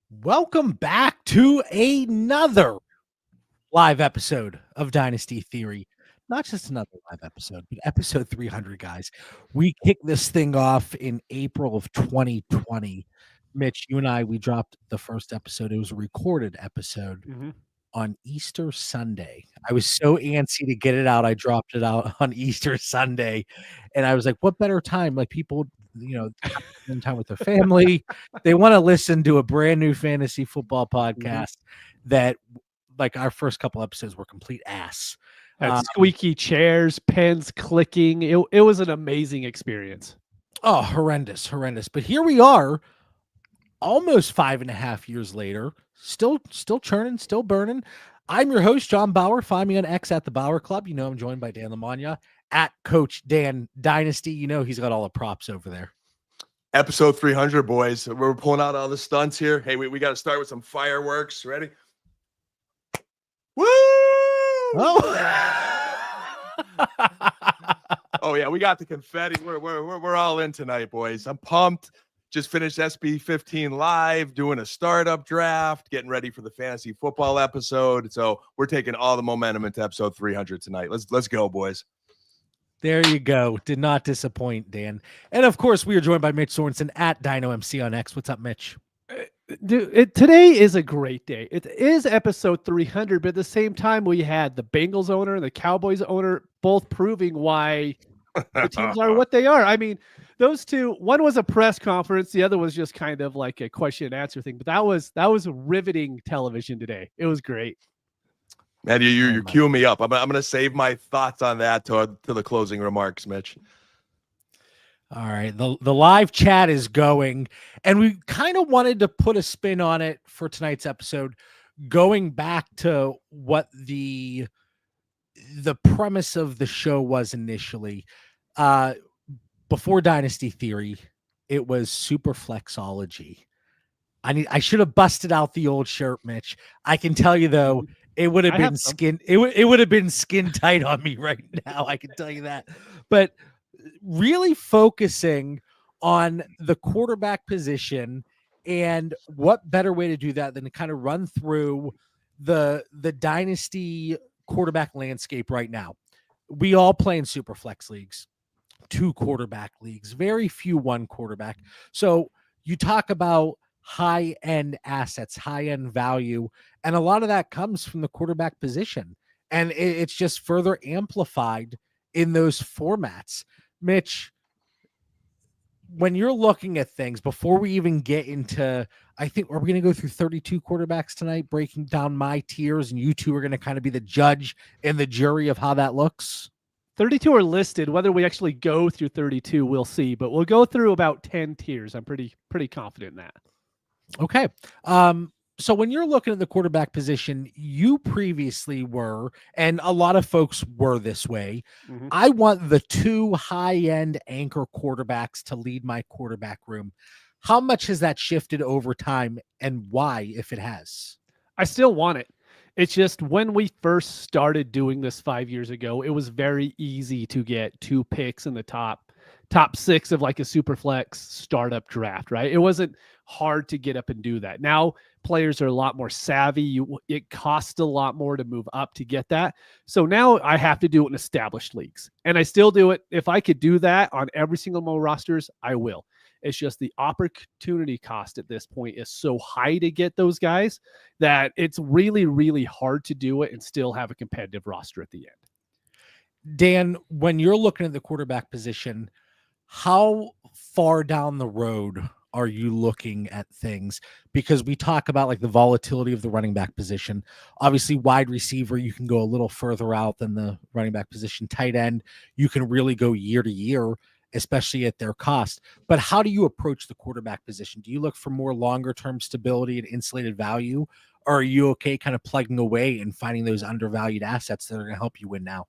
Welcome back to another live episode of Dynasty Theory. Not just another live episode, but episode 300, guys. We kicked this thing off in April of 2020. Mitch, you and we dropped the first episode. It was a recorded episode on Easter Sunday. I was so antsy to get it out. I dropped it out on Easter Sunday. And I was like, what better time? Like people, spend time with their family. They want to listen to a brand new fantasy football podcast that, like, our first couple episodes were complete ass. Had squeaky chairs, pens clicking. It was an amazing experience. Oh, horrendous. But here we are, almost 5.5 years later, still churning, still burning. I'm your host, John Bauer. Find me on X at the Bauer Club. I'm joined by Dan Lamagna at Coach Dan Dynasty. He's got all the props over there. Episode 300, boys. We're pulling out all the stunts here. Hey, we got to start with some fireworks. Ready? Woo! Oh yeah, we got the confetti. We're all in tonight, boys. I'm pumped. Just finished SB 15 live, doing a startup draft, getting ready for the fantasy football episode. So we're taking all the momentum into episode 300 tonight. Let's go, boys. There you go. Did not disappoint, Dan. And of course, we are joined by Mitch Sorensen at DynoMC on X. What's up, Mitch? Dude, today is a great day. It is episode 300, but at the same time, we had the Bengals owner and the Cowboys owner both proving why the teams are what they are. I mean, those two, one was a press conference, the other was just kind of like a question and answer thing. But that was riveting television today. It was great. Man, you're queuing me up. I'm going to save my thoughts on that to the closing remarks, Mitch. All right. The live chat is going, and we kind of wanted to put a spin on it for tonight's episode, going back to what the premise of the show was initially. Before Dynasty Theory, it was super flexology. I should have busted out the old shirt, Mitch. I can tell you though, it would have been skin. It would have been skin tight on me right now. I can tell you that. But really focusing on the quarterback position, and what better way to do that than to kind of run through the dynasty quarterback landscape right now. We all play in super flex leagues, 2 quarterback leagues, very few 1 quarterback. So you talk about high-end assets, high-end value, and a lot of that comes from the quarterback position. And it's just further amplified in those formats. Mitch, when you're looking at things, before we even get into, I think we're going to go through 32 quarterbacks tonight, breaking down my tiers, and you two are going to kind of be the judge and the jury of how that looks. 32 are listed. Whether we actually go through 32, we'll see, but we'll go through about 10 tiers. I'm pretty confident in that. Okay. So when you're looking at the quarterback position, you previously were, and a lot of folks were this way. I want the 2 high-end anchor quarterbacks to lead my quarterback room. How much has that shifted over time, and why, if it has? I still want it. It's just when we first started doing this 5 years ago, it was very easy to get 2 picks in the top 6 of like a super flex startup draft, right? It wasn't hard to get up and do that. Now players are a lot more savvy. It costs a lot more to move up to get that. So now I have to do it in established leagues, and I still do it. If I could do that on every single Mo rosters, I will. It's just the opportunity cost at this point is so high to get those guys that it's really, really hard to do it and still have a competitive roster at the end. Dan, when you're looking at the quarterback position, how far down the road are you looking at things? Because we talk about like the volatility of the running back position. Obviously, wide receiver, you can go a little further out than the running back position. Tight end, you can really go year to year, especially at their cost. But how do you approach the quarterback position? Do you look for more longer term stability and insulated value? Or are you okay kind of plugging away and finding those undervalued assets that are going to help you win now?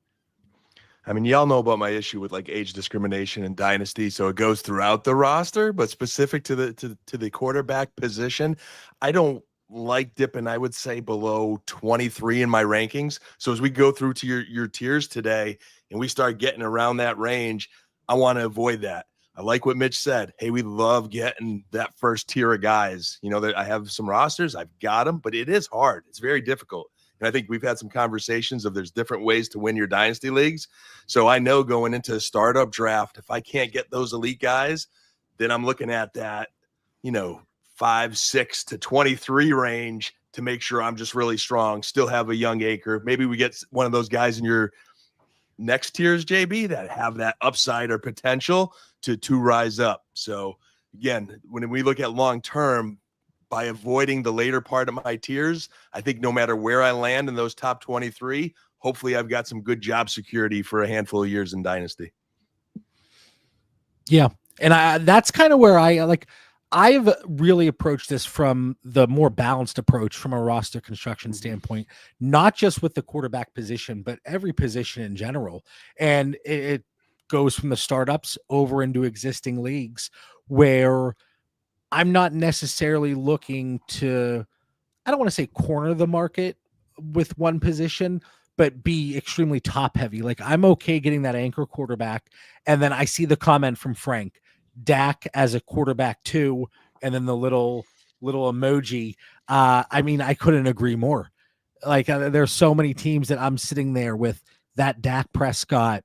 I mean, y'all know about my issue with like age discrimination in Dynasty, so it goes throughout the roster, but specific to the quarterback position, I don't like dipping, I would say, below 23 in my rankings. So as we go through to your tiers today and we start getting around that range, I want to avoid that. I like what Mitch said. Hey, we love getting that first tier of guys. You know, that I have some rosters, I've got them, but it is hard. It's very difficult. And I think we've had some conversations of there's different ways to win your dynasty leagues. So I know going into a startup draft, if I can't get those elite guys, then I'm looking at that, 5, 6 to 23 range to make sure I'm just really strong, still have a young acre. Maybe we get one of those guys in your next tiers, JB, that have that upside or potential to rise up. So again, when we look at long term, by avoiding the later part of my tiers, I think no matter where I land in those top 23, hopefully I've got some good job security for a handful of years in dynasty. Yeah. And that's kind of where I've really approached this from the more balanced approach from a roster construction standpoint, not just with the quarterback position, but every position in general. And it goes from the startups over into existing leagues where I'm not necessarily looking to, I don't want to say corner the market with one position, but be extremely top heavy. Like I'm okay getting that anchor quarterback. And then I see the comment from Frank, Dak as a quarterback too, and then the little emoji. I mean, I couldn't agree more. Like there's so many teams that I'm sitting there with that Dak Prescott,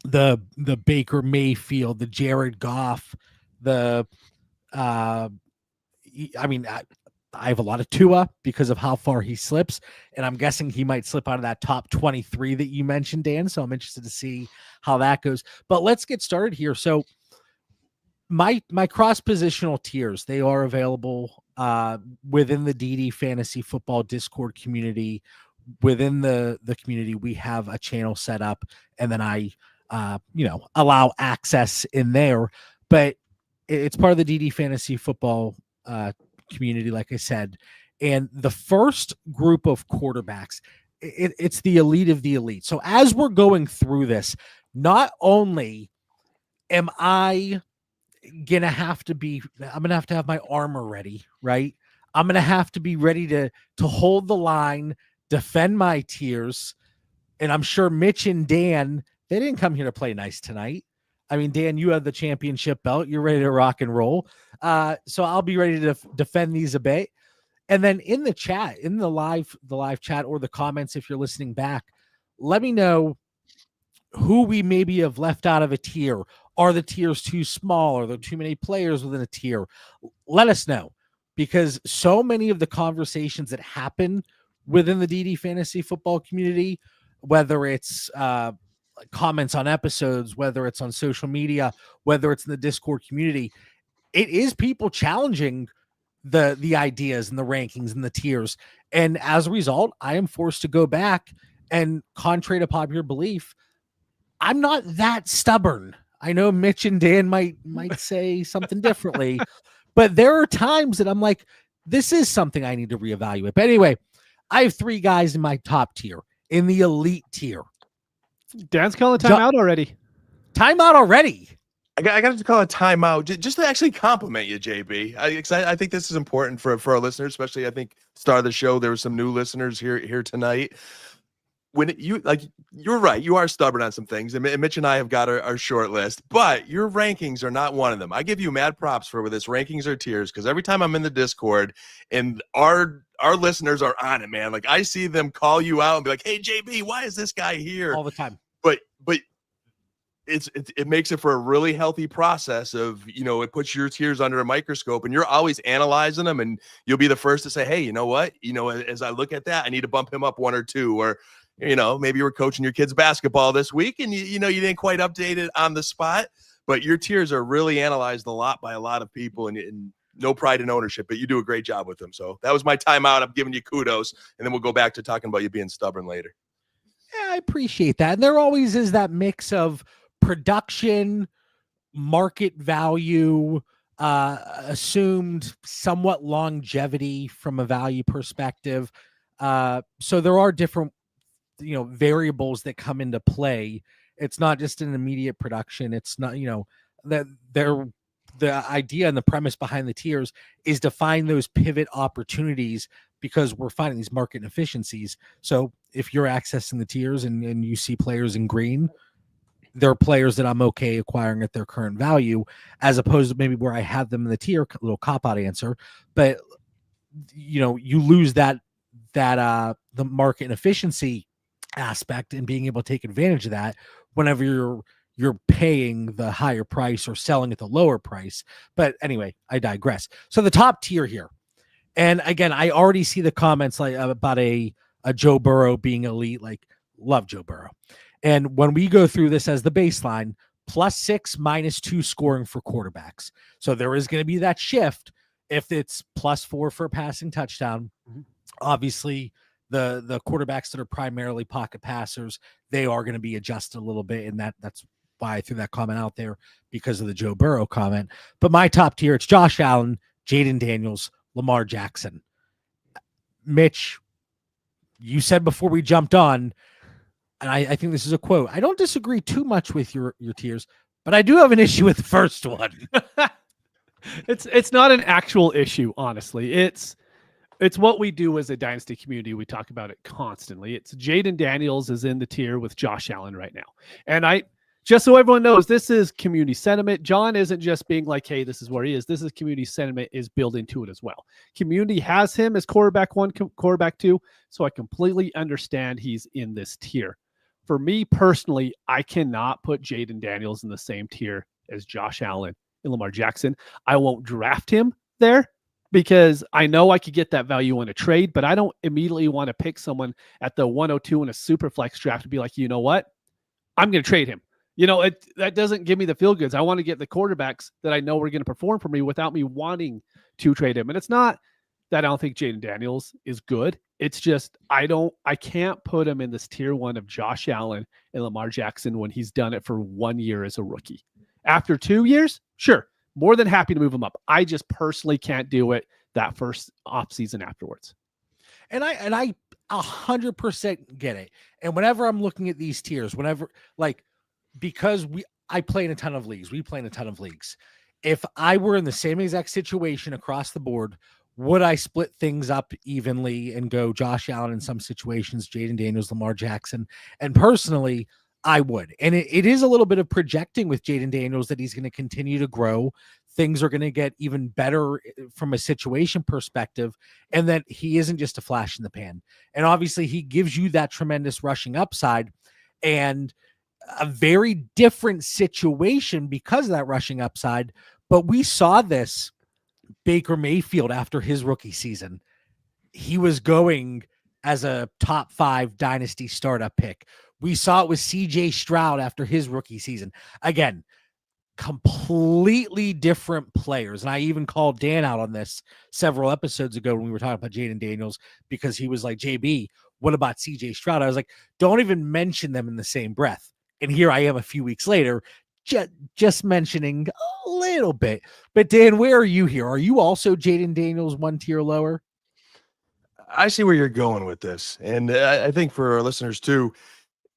the Baker Mayfield, the Jared Goff, the I have a lot of Tua because of how far he slips, and I'm guessing he might slip out of that top 23 that you mentioned, Dan. So I'm interested to see how that goes. But let's get started here. So my cross positional tiers, they are available within the DD Fantasy Football Discord community. Within the community, we have a channel set up, and then I allow access in there. But it's part of the DD Fantasy Football community, like I said. And the first group of quarterbacks, it's the elite of the elite. So as we're going through this, not only am I I'm gonna have to have my armor ready, right? I'm gonna have to be ready to hold the line, defend my tiers. And I'm sure Mitch and Dan, they didn't come here to play nice tonight. I mean, Dan, you have the championship belt. You're ready to rock and roll. So I'll be ready to defend these a bit. And then in the chat, in the live chat or the comments, if you're listening back, let me know who we maybe have left out of a tier. Are the tiers too small? Are there too many players within a tier? Let us know, because so many of the conversations that happen within the DD Fantasy Football community, whether it's comments on episodes, whether it's on social media, whether it's in the Discord community, it is people challenging the ideas and the rankings and the tiers. And as a result, I am forced to go back, and contrary to popular belief, I'm not that stubborn. I know Mitch and Dan might say something differently, but there are times that I'm like, this is something I need to reevaluate. But anyway, I have 3 guys in my top tier, in the elite tier. Dan's calling timeout already. Timeout already. I got to call a timeout just to actually compliment you, JB. I think this is important for our listeners, especially I think start of the show. There were some new listeners here tonight. When you're right, you are stubborn on some things, and Mitch and I have got our short list, but your rankings are not one of them. I give you mad props for this rankings or tiers, because every time I'm in the Discord and our listeners are on it, man. Like I see them call you out and be like, "Hey, JB, why is this guy here?" All the time. But it makes it for a really healthy process of, it puts your tiers under a microscope, and you're always analyzing them, and you'll be the first to say, hey, you know what? As I look at that, I need to bump him up 1 or 2, or, maybe you were coaching your kids basketball this week and you didn't quite update it on the spot, but your tiers are really analyzed a lot by a lot of people, and no pride in ownership, but you do a great job with them. So that was my timeout. I'm giving you kudos, and then we'll go back to talking about you being stubborn later. Yeah, I appreciate that. And there always is that mix of production, market value, assumed somewhat longevity from a value perspective. So there are different, variables that come into play. It's not just an immediate production. It's not, that the idea and the premise behind the tiers is to find those pivot opportunities, because we're finding these market inefficiencies. So if you're accessing the tiers and you see players in green, they're players that I'm okay acquiring at their current value, as opposed to maybe where I have them in the tier. Little cop out answer, but you lose that the market and efficiency aspect and being able to take advantage of that whenever you're paying the higher price or selling at the lower price. But anyway, I digress. So the top tier here, and again, I already see the comments like about a Joe Burrow being elite. Like, love Joe Burrow. And when we go through this as the baseline, +6, -2 scoring for quarterbacks. So there is going to be that shift. If it's +4 for a passing touchdown, obviously the quarterbacks that are primarily pocket passers, they are going to be adjusted a little bit. And that's why I threw that comment out there, because of the Joe Burrow comment. But my top tier, it's Josh Allen, Jaden Daniels, Lamar Jackson. Mitch, you said before we jumped on, and I think this is a quote, I don't disagree too much with your tiers, but I do have an issue with the first one. It's not an actual issue, honestly. It's what we do as a Dynasty community. We talk about it constantly. It's Jaden Daniels is in the tier with Josh Allen right now. And just so everyone knows, this is community sentiment. John isn't just being like, hey, this is where he is. This is community sentiment is built into it as well. Community has him as quarterback 1, quarterback 2. So I completely understand he's in this tier. For me personally, I cannot put Jaden Daniels in the same tier as Josh Allen and Lamar Jackson. I won't draft him there because I know I could get that value in a trade, but I don't immediately want to pick someone at the 102 in a super flex draft to be like, you know what? I'm going to trade him. That doesn't give me the feel goods. I want to get the quarterbacks that I know are going to perform for me without me wanting to trade him. And it's not that I don't think Jaden Daniels is good. It's just I can't put him in this tier 1 of Josh Allen and Lamar Jackson when he's done it for 1 year as a rookie. After 2 years, sure, more than happy to move him up. I just personally can't do it that first offseason afterwards. And I 100% get it. And whenever I'm looking at these tiers, because I play in a ton of leagues. We play in a ton of leagues. If I were in the same exact situation across the board, would I split things up evenly and go Josh Allen in some situations, Jaden Daniels, Lamar Jackson? And personally, I would. And it is a little bit of projecting with Jaden Daniels that he's going to continue to grow. Things are going to get even better from a situation perspective, and that he isn't just a flash in the pan. And obviously, he gives you that tremendous rushing upside and a very different situation because of that rushing upside. But we saw this Baker Mayfield after his rookie season. He was going as a top 5 dynasty startup pick. We saw it with CJ Stroud after his rookie season. Again, completely different players. And I even called Dan out on this several episodes ago when we were talking about Jaden Daniels, because he was like, JB, what about CJ Stroud? I was like, don't even mention them in the same breath. And here I am a few weeks later, just mentioning a little bit. But Dan, where are you here? Are you also Jaden Daniels 1 tier lower? I see where you're going with this. And I think for our listeners too,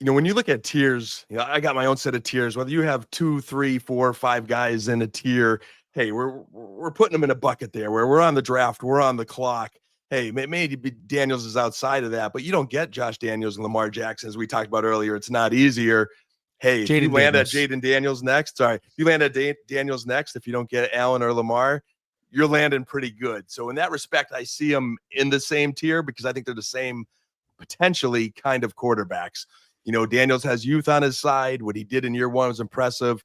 when you look at tiers, I got my own set of tiers, whether you have 2, 3, 4, 5 guys in a tier, hey, we're putting them in a bucket there where we're on the draft, we're on the clock. Hey, maybe Daniels is outside of that, but you don't get Josh Daniels and Lamar Jackson, as we talked about earlier. It's not easier. Hey, if you land at Jaden Daniels next, if you land at Daniels next, if you don't get Allen or Lamar, you're landing pretty good. So in that respect, I see them in the same tier because I think they're the same potentially kind of quarterbacks. Daniels has youth on his side. What he did in year 1 was impressive.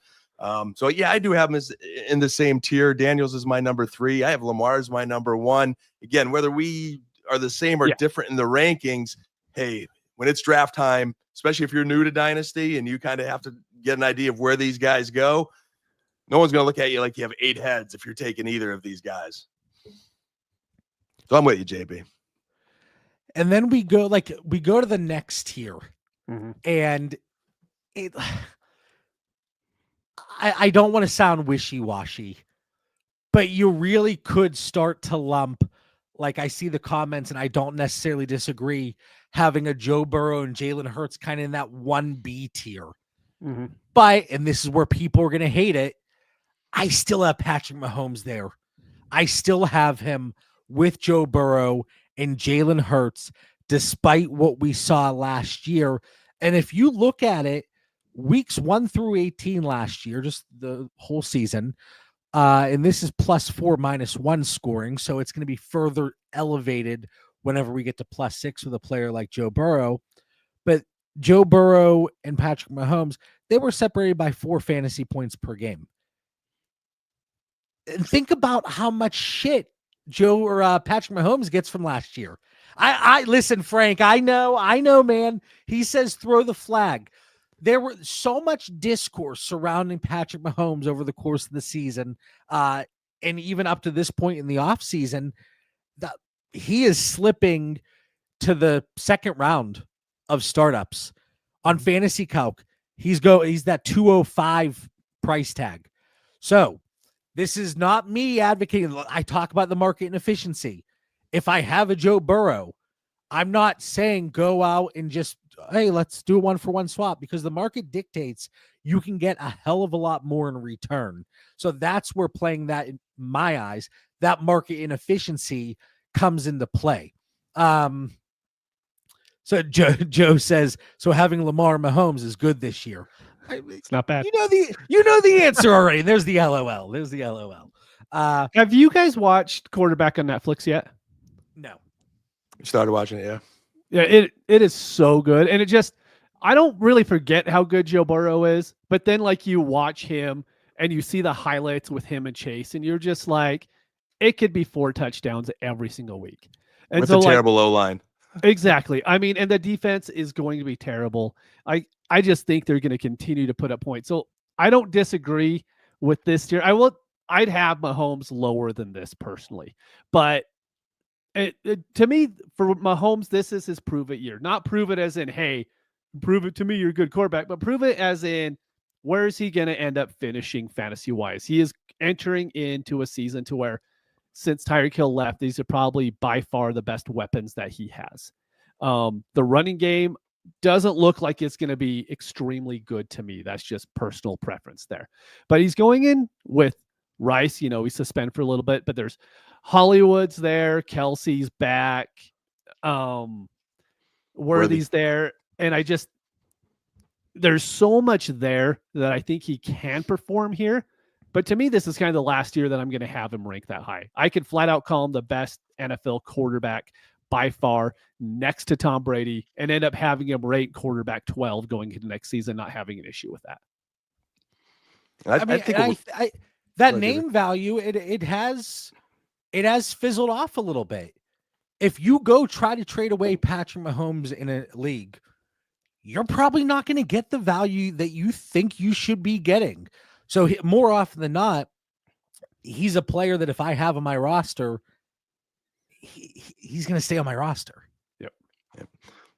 So yeah, I do have him in the same tier. Daniels is my number 3. I have Lamar as my number 1. Again, whether we are the same or different in the rankings, hey, when it's draft time, especially if you're new to Dynasty and you kind of have to get an idea of where these guys go, no one's going to look at you like you have 8 heads if you're taking either of these guys. So I'm with you, JB. And then we go to the next tier. Mm-hmm. And I don't want to sound wishy-washy, but you really could start to lump, like I see the comments and I don't necessarily disagree, having a Joe Burrow and Jalen Hurts kind of in that 1B tier. Mm-hmm. But, and this is where people are going to hate it, I still have Patrick Mahomes there. I still have him with Joe Burrow and Jalen Hurts, despite what we saw last year. And if you look at it, weeks 1 through 18 last year, just the whole season. And this is +4, -1 scoring. So it's going to be further elevated whenever we get to +6 with a player like Joe Burrow. But Joe Burrow and Patrick Mahomes, they were separated by 4 fantasy points per game. And think about how much shit Patrick Mahomes gets from last year. I listen, Frank, I know, man. He says throw the flag. There were so much discourse surrounding Patrick Mahomes over the course of the season, and even up to this point in the offseason, that he is slipping to the second round of startups on Fantasy Calc. He's that 205 price tag. So this is not me advocating. I talk about the market inefficiency. If I have a Joe Burrow, I'm not saying go out and just, hey, let's do a 1-for-1 swap, because the market dictates you can get a hell of a lot more in return. So that's where playing that, in my eyes, that market inefficiency comes into play. So Joe says, so having Lamar Mahomes is good this year. It's not bad. You know the answer already. There's the LOL. Have you guys watched Quarterback on Netflix yet? No. Started watching it, yeah. Yeah, it is so good. And I don't really forget how good Joe Burrow is, but then like you watch him and you see the highlights with him and Chase, and you're just like, it could be 4 touchdowns every single week. And with so, a terrible O-line. Exactly. I mean, and the defense is going to be terrible. I just think they're going to continue to put up points. So I don't disagree with this tier. I'd have Mahomes lower than this personally, but to me, for Mahomes, this is his prove it year. Not prove it as in, hey, prove it to me you're a good quarterback, but prove it as in, where is he going to end up finishing fantasy wise? He is entering into a season to where, since Tyreek Hill left, these are probably by far the best weapons that he has. The running game doesn't look like it's going to be extremely good to me. That's just personal preference there. But he's going in with Rice. He's suspended for a little bit, but there's Hollywood's there. Kelsey's back. Worthy's there. And there's so much there that I think he can perform here. But to me, this is kind of the last year that I'm going to have him rank that high. I could flat out call him the best NFL quarterback by far, next to Tom Brady, and end up having him rate quarterback 12 going into next season, not having an issue with that. I think that name value, it has fizzled off a little bit. If you go try to trade away Patrick Mahomes in a league, you're probably not going to get the value that you think you should be getting. So more often than not, he's a player that if I have on my roster, he's going to stay on my roster. Yep.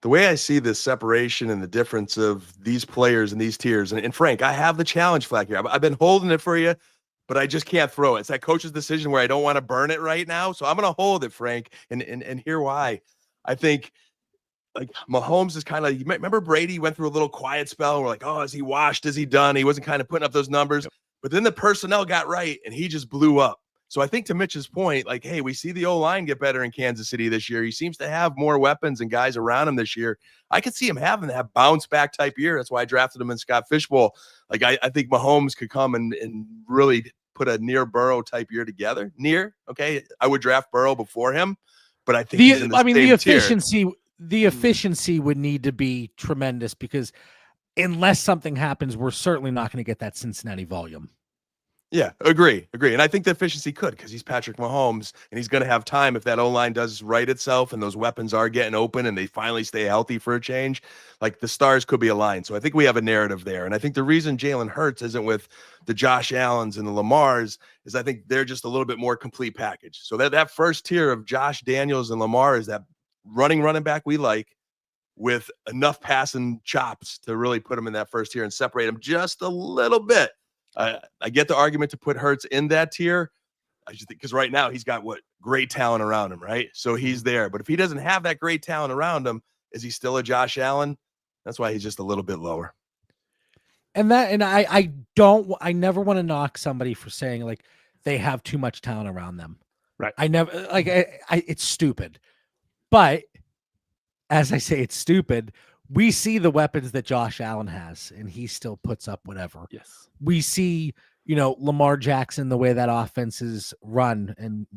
The way I see this separation and the difference of these players and these tiers, and Frank, I have the challenge flag here. I've been holding it for you, but I just can't throw it. It's that coach's decision where I don't want to burn it right now. So I'm going to hold it, Frank, and hear why. I think like Mahomes is kind of, you remember Brady went through a little quiet spell. And we're like, oh, is he washed? Is he done? He wasn't kind of putting up those numbers, yep. But then the personnel got right and he just blew up. So I think to Mitch's point, like, hey, we see the O-line get better in Kansas City this year. He seems to have more weapons and guys around him this year. I could see him having that bounce back type year. That's why I drafted him in Scott Fishbowl. Like, I think Mahomes could come and really put a near Burrow type year together. Okay. I would draft Burrow before him, but I think the efficiency would need to be tremendous, because unless something happens, we're certainly not going to get that Cincinnati volume. Yeah, agree. And I think the efficiency could, because he's Patrick Mahomes and he's going to have time if that O-line does right itself and those weapons are getting open and they finally stay healthy for a change. Like, the stars could be aligned. So I think we have a narrative there. And I think the reason Jalen Hurts isn't with the Josh Allens and the Lamars is I think they're just a little bit more complete package. So that first tier of Josh Daniels and Lamar is that running back we like, with enough passing chops to really put him in that first tier and separate him just a little bit. I get the argument to put Hurts in that tier. I just think because right now he's got great talent around him, right? So he's there. But if he doesn't have that great talent around him, is he still a Josh Allen? That's why he's just a little bit lower. And I never want to knock somebody for saying like they have too much talent around them. Right. I never it's stupid. But as I say, it's stupid. we see the weapons that Josh Allen has, and he still puts up whatever. Yes. We see, Lamar Jackson, the way that offense is run, and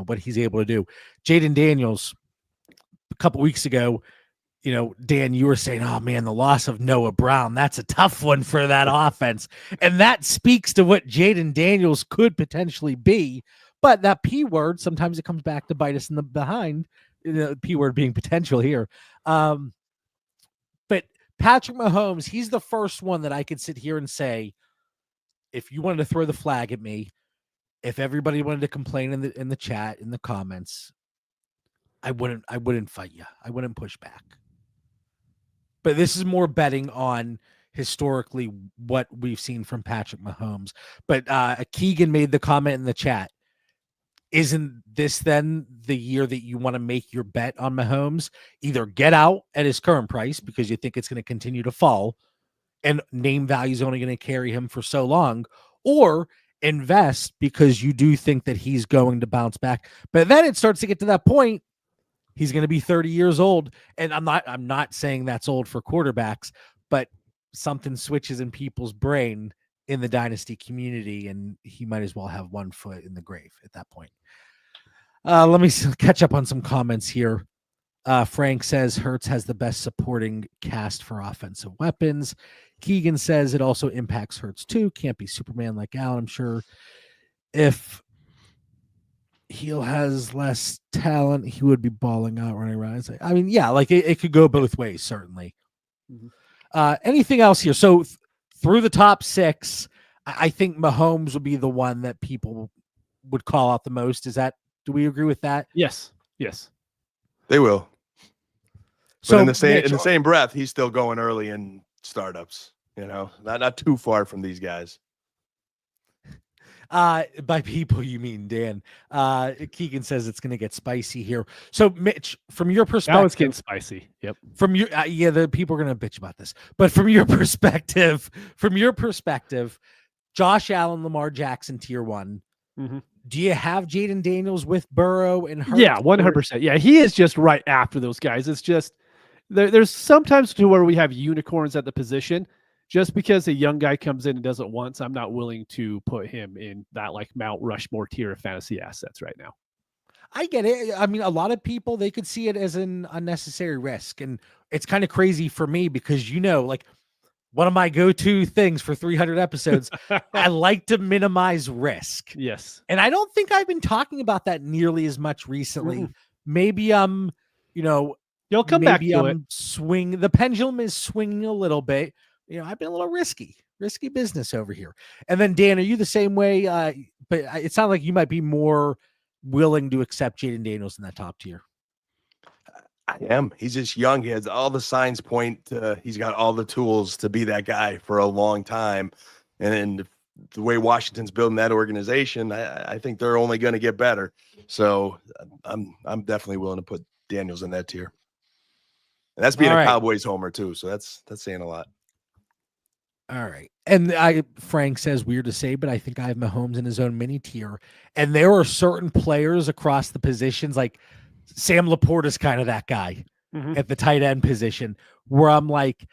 what he's able to do. Jaden Daniels, a couple weeks ago, Dan, you were saying, oh man, the loss of Noah Brown, that's a tough one for that offense. And that speaks to what Jaden Daniels could potentially be. But that P word, sometimes it comes back to bite us in the behind, the P word being potential here. But Patrick Mahomes, he's the first one that I could sit here and say, if you wanted to throw the flag at me, if everybody wanted to complain in the chat, in the comments, I wouldn't fight you. I wouldn't push back. But this is more betting on historically what we've seen from Patrick Mahomes. But Keegan made the comment in the chat. Isn't this then the year that you want to make your bet on Mahomes? Either get out at his current price because you think it's going to continue to fall and name value is only going to carry him for so long, or invest because you do think that he's going to bounce back. But then it starts to get to that point. He's going to be 30 years old. And I'm not saying that's old for quarterbacks, but something switches in people's brain in the dynasty community, and he might as well have one foot in the grave at that point. Let me catch up on some comments here. Frank says Hurts has the best supporting cast for offensive weapons. Keegan says it also impacts Hurts too. Can't be Superman like Allen. I'm sure if Heel has less talent, he would be balling out running around. I mean, yeah, like it could go both ways, certainly. Mm-hmm. Anything else here? So through the top six, I think Mahomes would be the one that people would call out the most. Do we agree with that? Yes. They will. So but in the same breath, he's still going early in startups. Not too far from these guys. By people, you mean Dan. Keegan says it's going to get spicy here. So, Mitch, from your perspective, now it's getting spicy. Yep. From your, the people are going to bitch about this, but from your perspective, Josh Allen, Lamar Jackson, tier 1. Mm-hmm. Do you have Jaden Daniels with Burrow and Hurts? Yeah, 100%. Yeah, he is just right after those guys. It's just there's sometimes to where we have unicorns at the position. Just because a young guy comes in and does it once, I'm not willing to put him in that like Mount Rushmore tier of fantasy assets right now. I get it. I mean, a lot of people, they could see it as an unnecessary risk. And it's kind of crazy for me because, like one of my go-to things for 300 episodes, I like to minimize risk. Yes. And I don't think I've been talking about that nearly as much recently. Mm-hmm. Maybe you'll come back to it. The pendulum is swinging a little bit. I've been a little risky business over here. And then Dan, are you the same way? But it sounds like you might be more willing to accept Jaden Daniels in that top tier. I am. He's just young. He has all the signs point to, he's got all the tools to be that guy for a long time. And the way Washington's building that organization, I think they're only going to get better. So I'm definitely willing to put Daniels in that tier. And that's being a Cowboys homer too. So that's saying a lot. All right. And Frank says, weird to say, but I think I have Mahomes in his own mini tier. And there are certain players across the positions, like Sam Laporte is kind of that guy at the tight end position, where I'm like,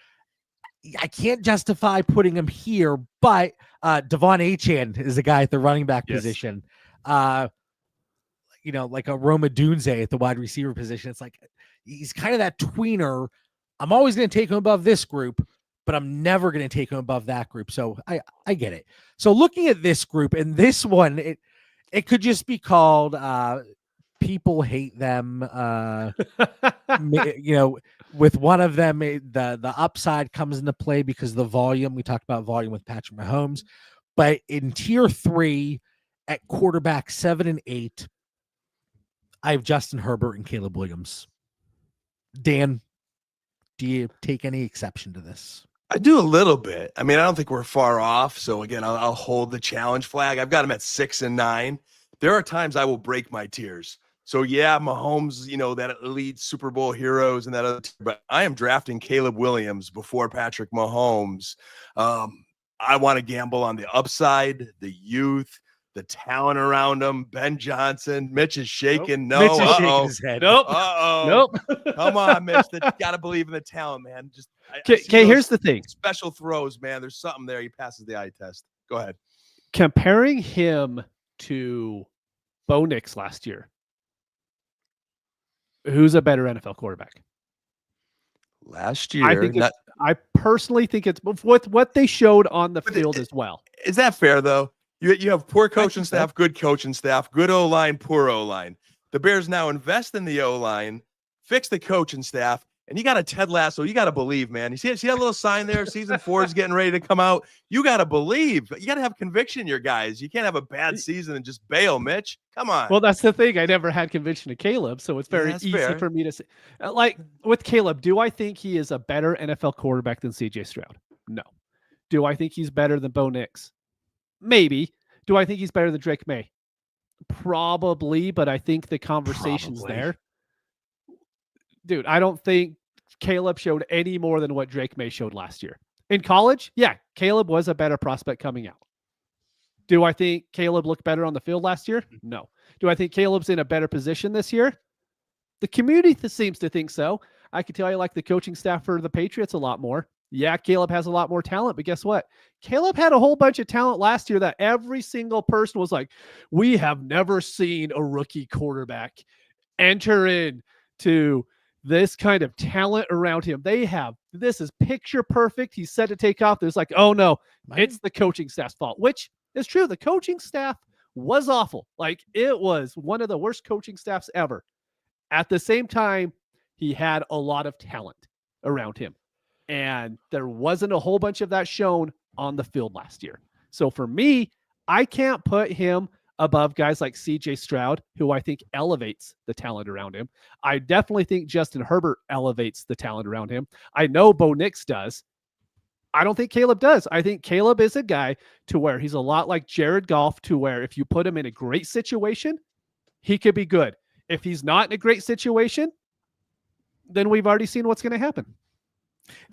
I can't justify putting him here, but Devon Achane is the guy at the running back position. Like a Roma Dunze at the wide receiver position. It's like, he's kind of that tweener. I'm always going to take him above this group, but I'm never going to take him above that group. So I get it. So looking at this group, and this one, it could just be called people hate them. With one of them, the upside comes into play because of the volume. We talked about volume with Patrick Mahomes. But in tier 3 at quarterback 7 and 8, I have Justin Herbert and Caleb Williams. Dan, do you take any exception to this? I do a little bit. I mean, I don't think we're far off. So again, I'll hold the challenge flag. I've got him at 6 and 9. There are times I will break my tiers. So yeah, Mahomes, that elite Super Bowl heroes and that other tier, but I am drafting Caleb Williams before Patrick Mahomes. I want to gamble on the upside, the youth, the talent around him. Ben Johnson. Mitch is shaking. Mitch No. is shaking his head. Nope. Uh-oh. Nope. Come on, Mitch. You got to believe in the talent, man. Just I see Okay, those here's the thing. special throws, man. There's something there. He passes the eye test. Go ahead. Comparing him to Bo Nix last year, who's a better NFL quarterback? Last I year, think I personally think it's with what they showed on the But field as well. is that fair though? You have poor coaching think so. staff, good coaching staff, good O-line, poor O-line. The Bears now invest in the O-line, fix the coaching staff, and you got a Ted Lasso. You got to believe, man. You see that little sign there? Season 4 is getting ready to come out. You got to believe. You got to have conviction in your guys. You can't have a bad season and just bail, Mitch. Come on. Well, that's the thing. I never had conviction of Caleb, so it's very that's easy fair. for me to say. Like with Caleb, do I think he is a better NFL quarterback than CJ Stroud? No. Do I think he's better than Bo Nix? Maybe. Do I think he's better than Drake May? Probably, but I think the conversation's there. Dude, I don't think Caleb showed any more than what Drake May showed last year. In college, yeah, Caleb was a better prospect coming out. Do I think Caleb looked better on the field last year? No. Do I think Caleb's in a better position this year? The community seems to think so. I can tell you like the coaching staff for the Patriots a lot more. Yeah, Caleb has a lot more talent, but guess what? Caleb had a whole bunch of talent last year that every single person was like, we have never seen a rookie quarterback enter into this kind of talent around him. This is picture perfect. He's set to take off. There's like, oh no, it's the coaching staff's fault, which is true. The coaching staff was awful. Like it was one of the worst coaching staffs ever. At the same time, he had a lot of talent around him. And there wasn't a whole bunch of that shown on the field last year. So for me, I can't put him above guys like CJ Stroud, who I think elevates the talent around him. I definitely think Justin Herbert elevates the talent around him. I know Bo Nix does. I don't think Caleb does. I think Caleb is a guy to where he's a lot like Jared Goff, to where if you put him in a great situation, he could be good. If he's not in a great situation, then we've already seen what's going to happen.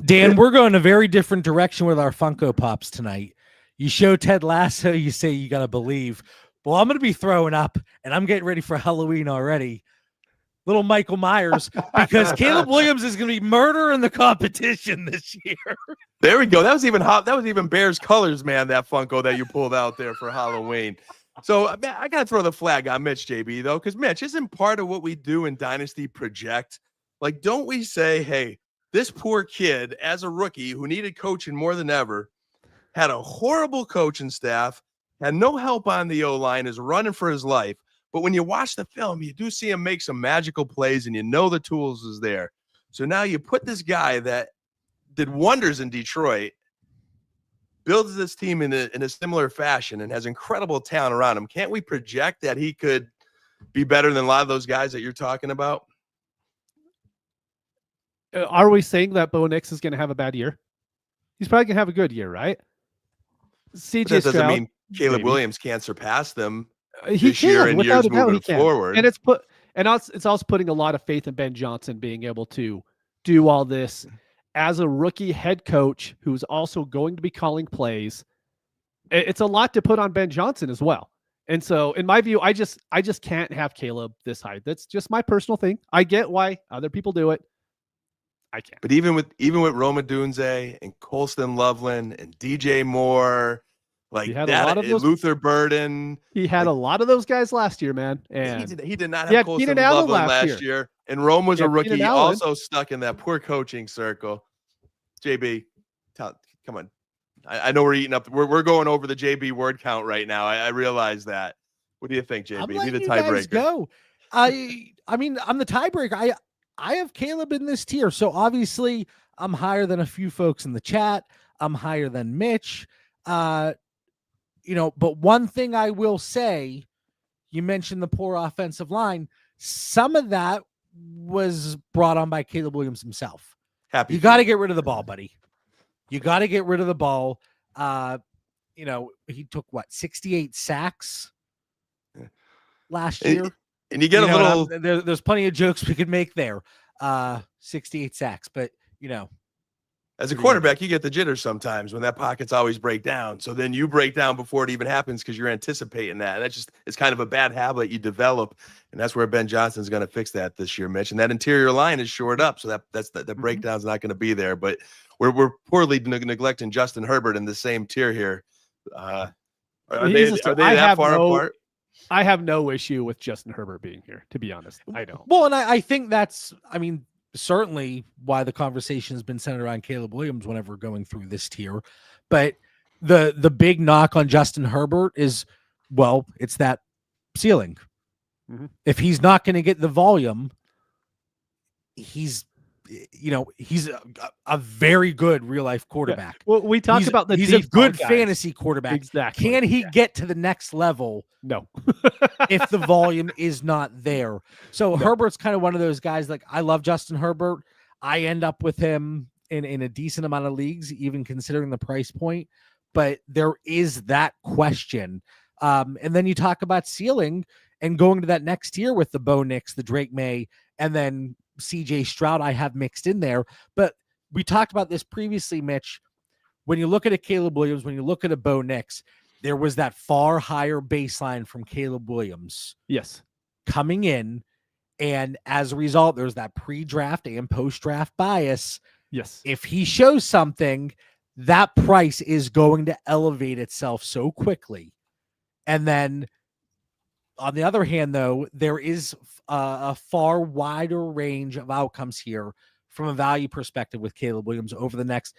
Dan, we're going a very different direction with our Funko Pops tonight. You show Ted Lasso, you say you got to believe. Well, I'm going to be throwing up, and I'm getting ready for Halloween already. Little Michael Myers, because Caleb Williams is going to be murdering the competition this year. There we go. That was even hot. That was even Bears colors, man, that Funko that you pulled out there for Halloween. So man, I got to throw the flag on Mitch, JB, though, because Mitch, isn't part of what we do in Dynasty project? Like, don't we say, hey, this poor kid, as a rookie who needed coaching more than ever, had a horrible coaching staff, had no help on the O-line, is running for his life. But when you watch the film, you do see him make some magical plays, and you know the tools is there. So now you put this guy that did wonders in Detroit, builds this team in a similar fashion, and has incredible talent around him. Can't we project that he could be better than a lot of those guys that you're talking about? Are we saying that Bo Nix is going to have a bad year? He's probably going to have a good year, right? CJ But that doesn't Stroud, mean Caleb maybe. Williams can't surpass them He this year can, and without years a doubt, he moving can. forward. And it's also putting a lot of faith in Ben Johnson being able to do all this as a rookie head coach who's also going to be calling plays. It's a lot to put on Ben Johnson as well. And so, in my view, I just can't have Caleb this high. That's just my personal thing. I get why other people do it. I can't. But even with Roma Dunze and Colston Loveland and DJ Moore, like had that, a lot of those, Luther Burden. He had a lot of those guys last year, man. And he did not he have had Colston Keenan Allen Loveland last year. And Rome was a rookie, also stuck in that poor coaching circle. JB, come on. I know we're eating up. We're going over the JB word count right now. I realize that. What do you think, JB? Be the tiebreaker. Go. I mean, I'm the tiebreaker. I have Caleb in this tier. So obviously I'm higher than a few folks in the chat. I'm higher than Mitch. But one thing I will say, you mentioned the poor offensive line. Some of that was brought on by Caleb Williams himself. You got to get rid of the ball, buddy. You got to get rid of the ball. He took 68 sacks last year. And you get a little. There's plenty of jokes we could make there. 68 sacks, but As a quarterback, you get the jitters sometimes when that pocket's always break down. So then you break down before it even happens because you're anticipating that. And that's just, it's kind of a bad habit you develop. And that's where Ben Johnson's going to fix that this year, Mitch. And that interior line is shored up. So the breakdown's not going to be there. But we're poorly neglecting Justin Herbert in the same tier here. Are they that far apart? I have no issue with Justin Herbert being here, to be honest. I don't. Well, and I think that's, I mean, certainly why the conversation has been centered around Caleb Williams whenever going through this tier. But the big knock on Justin Herbert is, well, it's that ceiling. Mm-hmm. If he's not going to get the volume, he's a very good real life quarterback. Yeah. Well, we talk about he's a good fantasy quarterback. Exactly. Can he get to the next level? No. If the volume is not there. So Herbert's kind of one of those guys. Like, I love Justin Herbert. I end up with him in a decent amount of leagues, even considering the price point. But there is that question. And then you talk about ceiling and going to that next tier with the Bo Nix, the Drake May, and then CJ Stroud I have mixed in there. But we talked about this previously, Mitch. When you look at a Caleb Williams, when you look at a Bo Nix, there was that far higher baseline from Caleb Williams. Yes. Coming in. And as a result, there's that pre-draft and post-draft bias. Yes. If he shows something, that price is going to elevate itself so quickly. And then on the other hand, though, there is a far wider range of outcomes here from a value perspective with Caleb Williams over the next,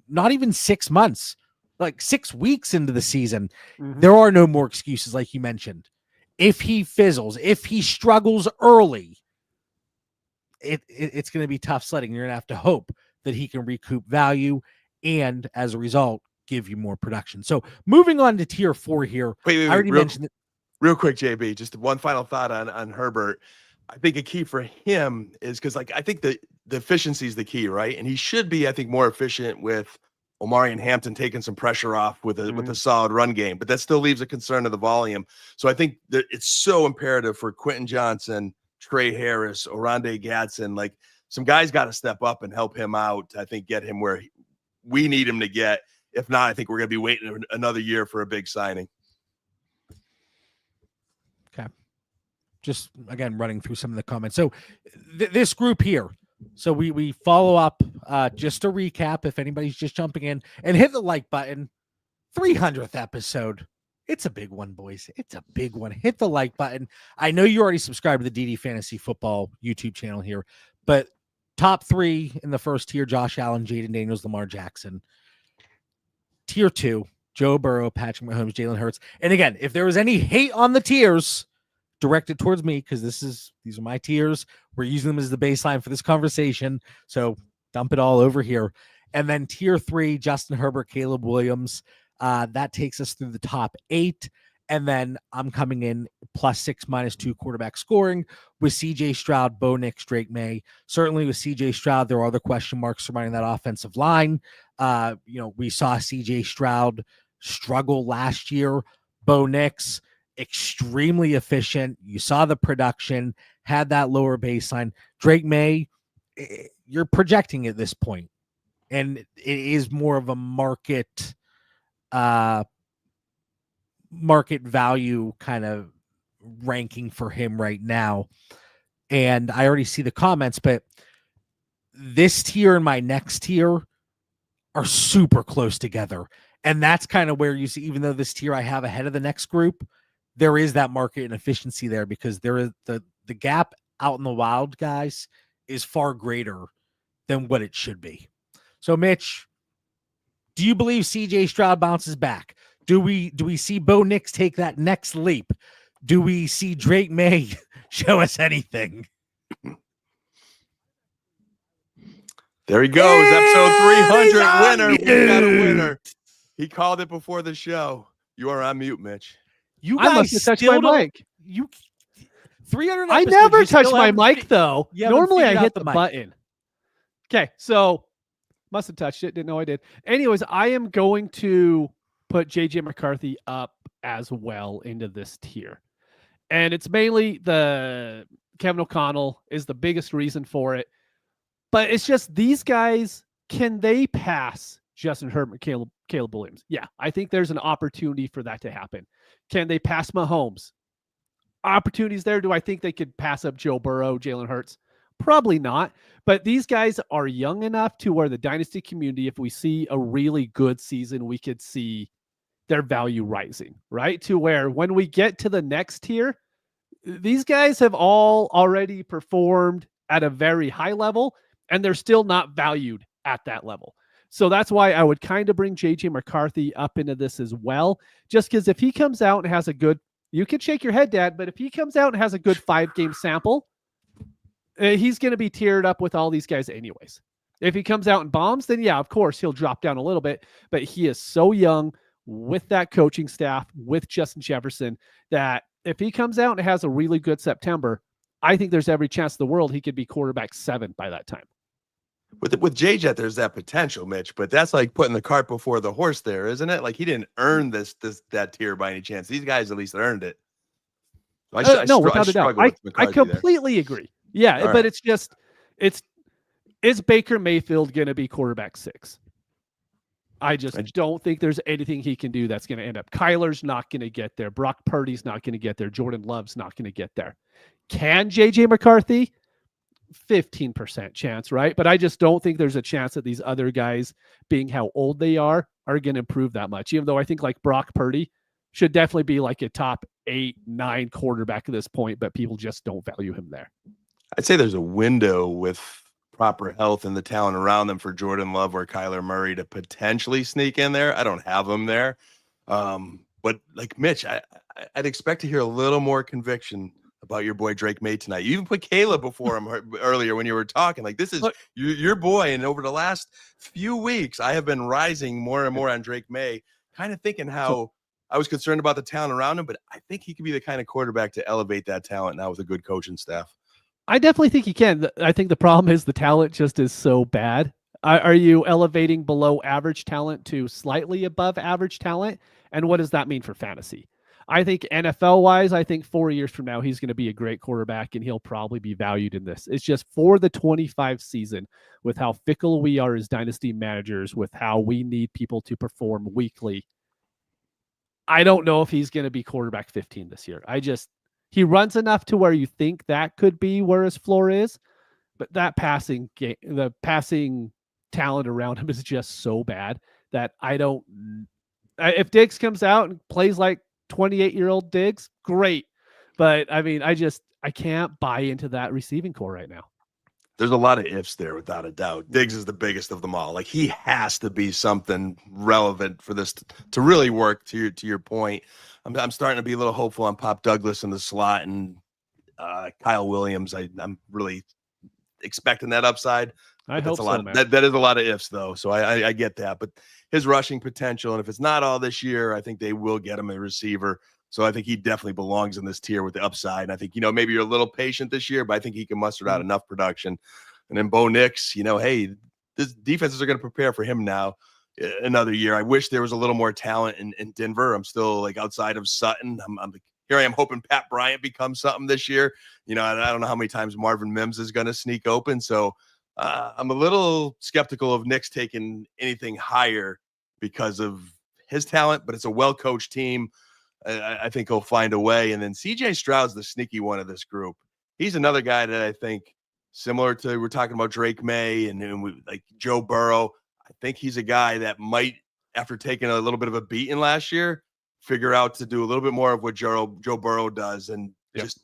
not even 6 months, like 6 weeks into the season. Mm-hmm. There are no more excuses, like you mentioned. If he fizzles, if he struggles early, it's going to be tough sledding. You're going to have to hope that he can recoup value and, as a result, give you more production. So moving on to tier 4 here. Wait, I already mentioned it. Real quick, JB, just one final thought on Herbert. I think a key for him is because, like, I think the efficiency is the key, right? And he should be, I think, more efficient with Omari and Hampton taking some pressure off with a solid run game, but that still leaves a concern of the volume. So I think that it's so imperative for Quentin Johnson, Trey Harris, Oronde Gadsden, like, some guys got to step up and help him out. I think get him where we need him to get. If not, I think we're going to be waiting another year for a big signing. Okay. Just again, running through some of the comments. So this group here. So we follow up, just to recap, if anybody's just jumping in, and hit the like button. 300th episode. It's a big one, boys. It's a big one. Hit the like button. I know you already subscribed to the DD Fantasy Football YouTube channel here, but top 3 in the first tier, Josh Allen, Jaden Daniels, Lamar Jackson. Tier 2, Joe Burrow, Patrick Mahomes, Jalen Hurts. And again, if there was any hate on the tiers, directed towards me, because these are my tiers. We're using them as the baseline for this conversation. So dump it all over here. And then tier 3, Justin Herbert, Caleb Williams. That takes us through the top 8. And then I'm coming in +6, -2 quarterback scoring with CJ Stroud, Bo Nix, Drake May. Certainly with CJ Stroud, there are other question marks surrounding that offensive line. We saw CJ Stroud struggle last year. Bo Nix, extremely efficient. You saw the production, had that lower baseline. Drake May, you're projecting at this point, and it is more of a market value kind of ranking for him right now. And I already see the comments, but this tier and my next tier are super close together. And that's kind of where you see, even though this tier I have ahead of the next group, there is that market inefficiency there, because there is the gap out in the wild, guys, is far greater than what it should be. So, Mitch, do you believe CJ Stroud bounces back? Do we see Bo Nix take that next leap? Do we see Drake May show us anything? There he goes. Episode 300 winner. We got a winner. He called it before the show. You are on mute, Mitch. You I guys must have touched still my mic. 300 I episodes, never you touch still my haven't mic, though. you haven't Normally I figured out hit the the mic. button. Okay, so must have touched it. Didn't know I did. Anyways, I am going to put JJ McCarthy up as well into this tier. And it's mainly the Kevin O'Connell is the biggest reason for it. But it's just these guys Can they pass Justin Herbert, Caleb Williams? Yeah, I think there's an opportunity for that to happen. Can they pass Mahomes? Opportunities there. Do I think they could pass up Joe Burrow, Jalen Hurts? Probably not. But these guys are young enough to where the dynasty community, if we see a really good season, we could see their value rising, right? To where when we get to the next tier, these guys have all already performed at a very high level, and they're still not valued at that level. So that's why I would kind of bring JJ McCarthy up into this as well, just because if he comes out and has a good, you can shake your head, Dad, but if he comes out and has a good 5-game sample, he's going to be tiered up with all these guys anyways. If he comes out and bombs, then yeah, of course, he'll drop down a little bit, but he is so young with that coaching staff, with Justin Jefferson, that if he comes out and has a really good September, I think there's every chance in the world he could be quarterback 7 by that time. With JJ, there's that potential, Mitch, but that's like putting the cart before the horse there, isn't it? Like he didn't earn that tier by any chance. These guys at least earned it. No, without a doubt. I completely agree. Yeah, but it's just, is Baker Mayfield going to be quarterback 6? I just don't think there's anything he can do that's going to end up. Kyler's not going to get there. Brock Purdy's not going to get there. Jordan Love's not going to get there. Can JJ McCarthy? 15% chance, right? But I just don't think there's a chance that these other guys, being how old they are going to improve that much. Even though I think like Brock Purdy should definitely be like a top 8, 9 quarterback at this point, but people just don't value him there. I'd say there's a window with proper health and the talent around them for Jordan Love or Kyler Murray to potentially sneak in there. I don't have them there. But like Mitch, I'd expect to hear a little more conviction about your boy Drake May tonight. You even put Caleb before him earlier when you were talking. Like this is your boy, and over the last few weeks, I have been rising more and more on Drake May, kind of thinking how I was concerned about the talent around him, but I think he could be the kind of quarterback to elevate that talent now with a good coaching staff. I definitely think he can. I think the problem is the talent just is so bad. Are you elevating below average talent to slightly above average talent? And what does that mean for fantasy? I think NFL-wise, I think 4 years from now, he's going to be a great quarterback, and he'll probably be valued in this. It's just for the 25 season, with how fickle we are as dynasty managers, with how we need people to perform weekly, I don't know if he's going to be quarterback 15 this year. He runs enough to where you think that could be where his floor is, but that passing game, the passing talent around him is just so bad that if Diggs comes out and plays like 28-year-old Diggs, great. But I mean, I can't buy into that receiving core right now. There's a lot of ifs there, without a doubt. Diggs is the biggest of them all. Like he has to be something relevant for this to really work. To your point, I'm starting to be a little hopeful on Pop Douglas in the slot and Kyle Williams. I'm really expecting that upside. I hope so, man. That is a lot of ifs, though. So I get that. But his rushing potential, and if it's not all this year, I think they will get him a receiver. So I think he definitely belongs in this tier with the upside. And I think, maybe you're a little patient this year, but I think he can muster out enough production. And then Bo Nix, hey, this defenses are going to prepare for him now another year. I wish there was a little more talent in Denver. I'm still like outside of Sutton. Here I am hoping Pat Bryant becomes something this year. I don't know how many times Marvin Mims is going to sneak open. So I'm a little skeptical of Nix taking anything higher because of his talent, but it's a well-coached team. I think he'll find a way. And then CJ Stroud's the sneaky one of this group. He's another guy that I think, similar to we're talking about Drake May and like Joe Burrow, I think he's a guy that might, after taking a little bit of a beating last year, figure out to do a little bit more of what Joe Burrow does and just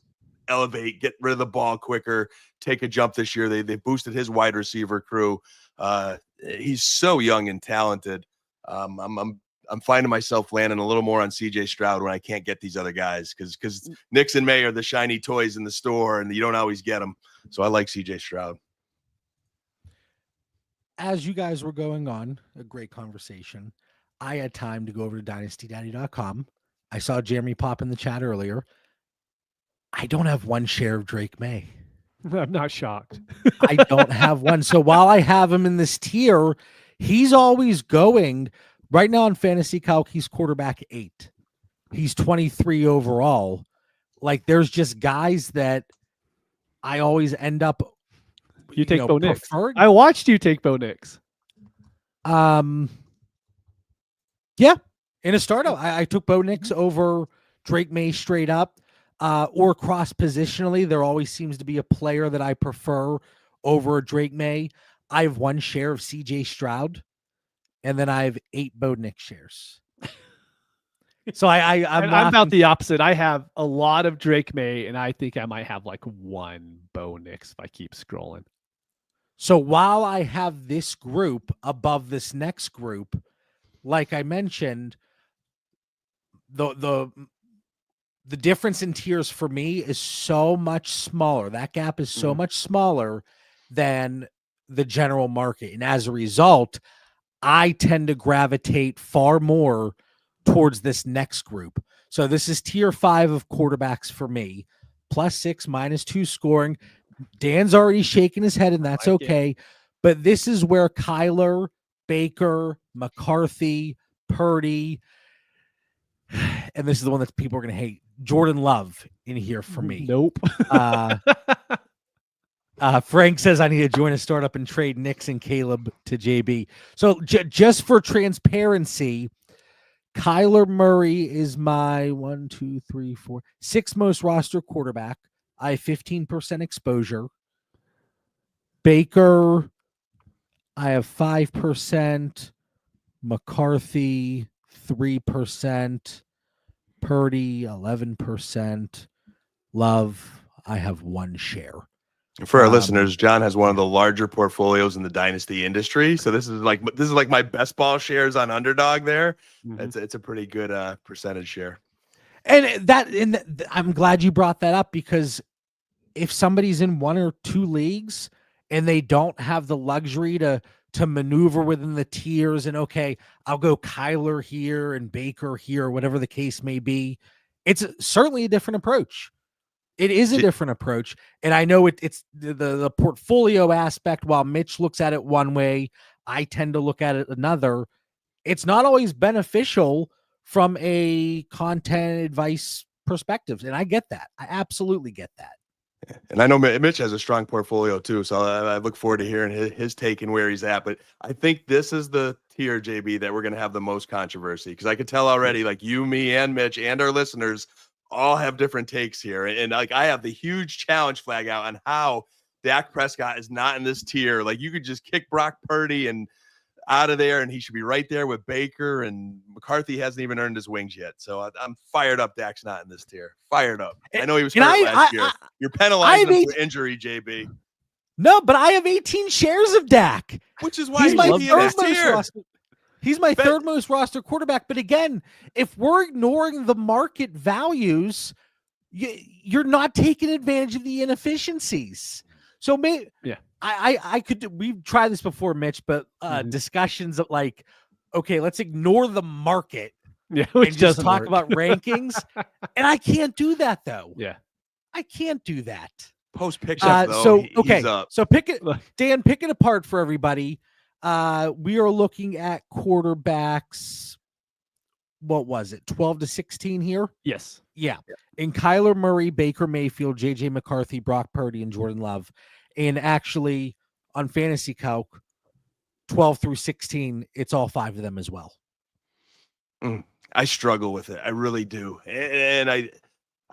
elevate, get rid of the ball quicker, take a jump this year. They boosted his wide receiver crew. He's so young and talented. I'm finding myself landing a little more on CJ Stroud when I can't get these other guys because Nix and May are the shiny toys in the store and you don't always get them. So I like CJ Stroud. As you guys were going on, a great conversation, I had time to go over to dynastydaddy.com. I saw Jeremy pop in the chat earlier. I don't have one share of Drake May. I'm not shocked. I don't have one. So while I have him in this tier, he's always going. Right now on Fantasy Calc, he's quarterback 8. He's 23 overall. Like, there's just guys that I always end up You take Bo Nix. preferred. I watched you take Bo Nix. Yeah, in a startup, I took Bo Nix over Drake May straight up, or cross positionally. There always seems to be a player that I prefer over Drake May. I have 1 share of CJ Stroud, and then I have 8 Bo Nix shares. So I'm And I'm about the opposite. I have a lot of Drake May, and I think I might have like 1 Bo Nix if I keep scrolling. So while I have this group above this next group, like I mentioned, the difference in tiers for me is so much smaller. That gap is so much smaller than the general market. And as a result, I tend to gravitate far more towards this next group. So this is tier 5 of quarterbacks for me. +6, -2 scoring. Dan's already shaking his head, and that's okay. But this is where Kyler, Baker, McCarthy, Purdy, and this is the one that people are going to hate, Jordan Love in here for me. Nope. Frank says I need to join a startup and trade Nix and Caleb to JB. So just for transparency, Kyler Murray is my 1, 2, 3, 4, 6th most roster quarterback. I have 15% exposure. Baker, I have 5%. McCarthy, 3%. Purdy, 11%. Love, I have 1 share. For our listeners, John has one of the larger portfolios in the dynasty industry. So this is like my best ball shares on Underdog there. It's a pretty good percentage share. And I'm glad you brought that up, because if somebody's in 1 or 2 leagues and they don't have the luxury to maneuver within the tiers and, okay, I'll go Kyler here and Baker here, whatever the case may be, it's certainly a different approach. It is a different approach. And I know it's the portfolio aspect. While Mitch looks at it one way, I tend to look at it another. It's not always beneficial from a content advice perspective. And I get that. I absolutely get that. And I know Mitch has a strong portfolio too, so I look forward to hearing his take and where he's at. But I think this is the tier, JB, that we're going to have the most controversy, because I could tell already, like you, me, and Mitch, and our listeners all have different takes here. And like I have the huge challenge flag out on how Dak Prescott is not in this tier. Like you could just kick Brock Purdy and out of there, and he should be right there with Baker, and McCarthy hasn't even earned his wings yet. So I'm fired up. Dak's not in this tier. Fired up. I know he was hurt last year. You're penalizing him for injury, JB. No, but I have 18 shares of Dak, which is why he's my third most roster. He's my third most roster quarterback. But again, if we're ignoring the market values, you're not taking advantage of the inefficiencies. So maybe, I could, we've tried this before, Mitch, but discussions of like, okay, let's ignore the market and just talk about rankings. And I can't do that though. Yeah. I can't do that. Post picture though. So pick it, Dan, pick it apart for everybody. We are looking at quarterbacks. What was it? 12 to 16 here? Yes. Yeah. In Kyler Murray, Baker Mayfield, JJ McCarthy, Brock Purdy, and Jordan Love. And actually on Fantasy Calc, 12 through 16, it's all 5 of them as well. I struggle with it. I really do. And I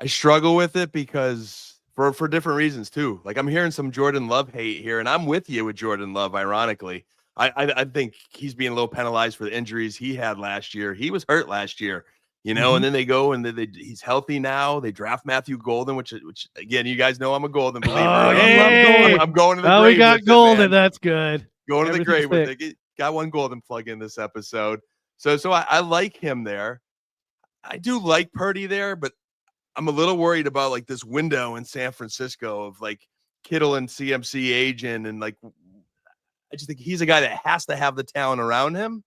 struggle with it because for different reasons too. Like I'm hearing some Jordan Love hate here, and I'm with you with Jordan Love, ironically. I think he's being a little penalized for the injuries he had last year. He was hurt last year, you know, and then they go and he's healthy now. They draft Matthew Golden, which again, you guys know I'm a Golden believer. I'm going to the grave. We got Golden. That's good. Going to the grave with it. Got one Golden plug in this episode. So I like him there. I do like Purdy there, but I'm a little worried about like this window in San Francisco of like Kittle and CMC agent, and like I just think he's a guy that has to have the talent around him.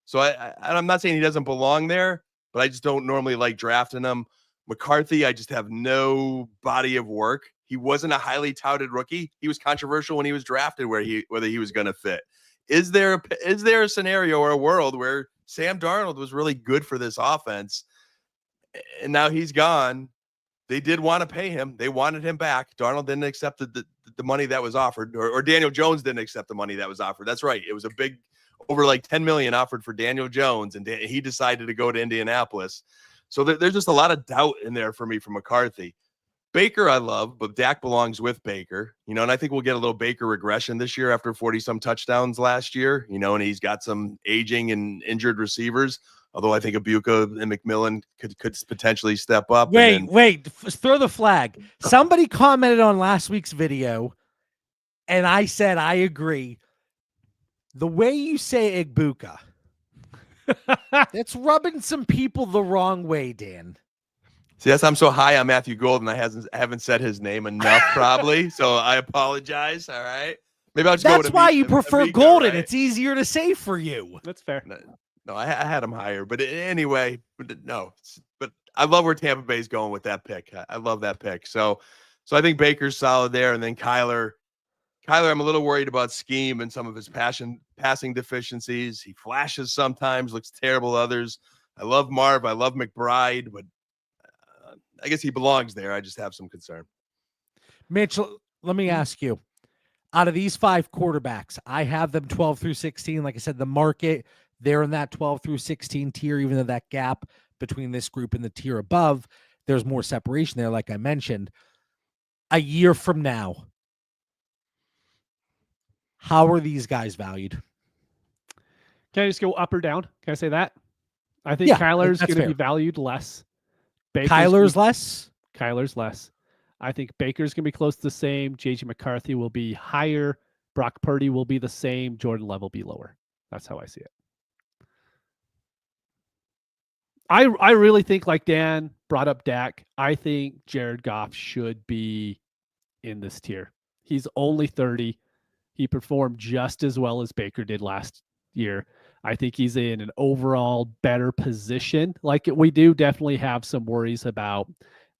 So I'm not saying he doesn't belong there, but I just don't normally like drafting him. McCarthy, I just have no body of work. He wasn't a highly touted rookie. He was controversial when he was drafted whether he was going to fit. Is there a scenario or a world where Sam Darnold was really good for this offense and now he's gone? They did want to pay him. They wanted him back. Darnold didn't accept the money that was offered, or Daniel Jones didn't accept the money that was offered. That's right. It was a big over like 10 million offered for Daniel Jones, and he decided to go to Indianapolis. So there's just a lot of doubt in there for me from McCarthy. Baker I love, but Dak belongs with Baker, and I think we'll get a little Baker regression this year after 40-some touchdowns last year, and he's got some aging and injured receivers, although I think Ibuka and McMillan could potentially step up. Wait, throw the flag. Somebody commented on last week's video, and I said, I agree. The way you say Ibuka, that's rubbing some people the wrong way, Dan. See, yes, I'm so high on Matthew Golden, I haven't said his name enough, probably. So I apologize. All right, maybe I'll just go with That's why you prefer Golden. Right? It's easier to say for you. That's fair. No, I had him higher, but anyway, no. But I love where Tampa Bay's going with that pick. I love that pick. So I think Baker's solid there, and then Kyler, I'm a little worried about scheme and some of his passing deficiencies. He flashes sometimes, looks terrible others. I love Marv. I love McBride, but I guess he belongs there. I just have some concern. Mitch, let me ask you. Out of these 5 quarterbacks, I have them 12 through 16. Like I said, the market, they're in that 12 through 16 tier, even though that gap between this group and the tier above, there's more separation there, like I mentioned. A year from now, how are these guys valued? Can I just go up or down? Can I say that? I think Kyler's going to be valued less. Kyler's less? Kyler's less. I think Baker's going to be close to the same. J.J. McCarthy will be higher. Brock Purdy will be the same. Jordan Love will be lower. That's how I see it. I really think, like Dan brought up Dak, I think Jared Goff should be in this tier. He's only 30. He performed just as well as Baker did last year. I think he's in an overall better position. Like we do definitely have some worries about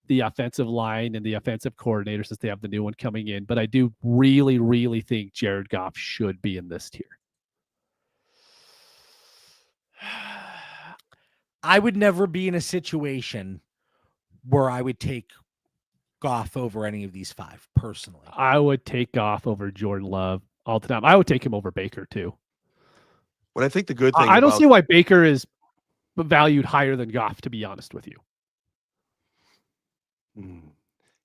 the offensive line and the offensive coordinator since they have the new one coming in. But I do really, really think Jared Goff should be in this tier. I would never be in a situation where I would take Goff over any of these 5 personally. I would take Goff over Jordan Love all the time. I would take him over Baker too. But I think the good thing I don't see why Baker is valued higher than Goff, to be honest with you.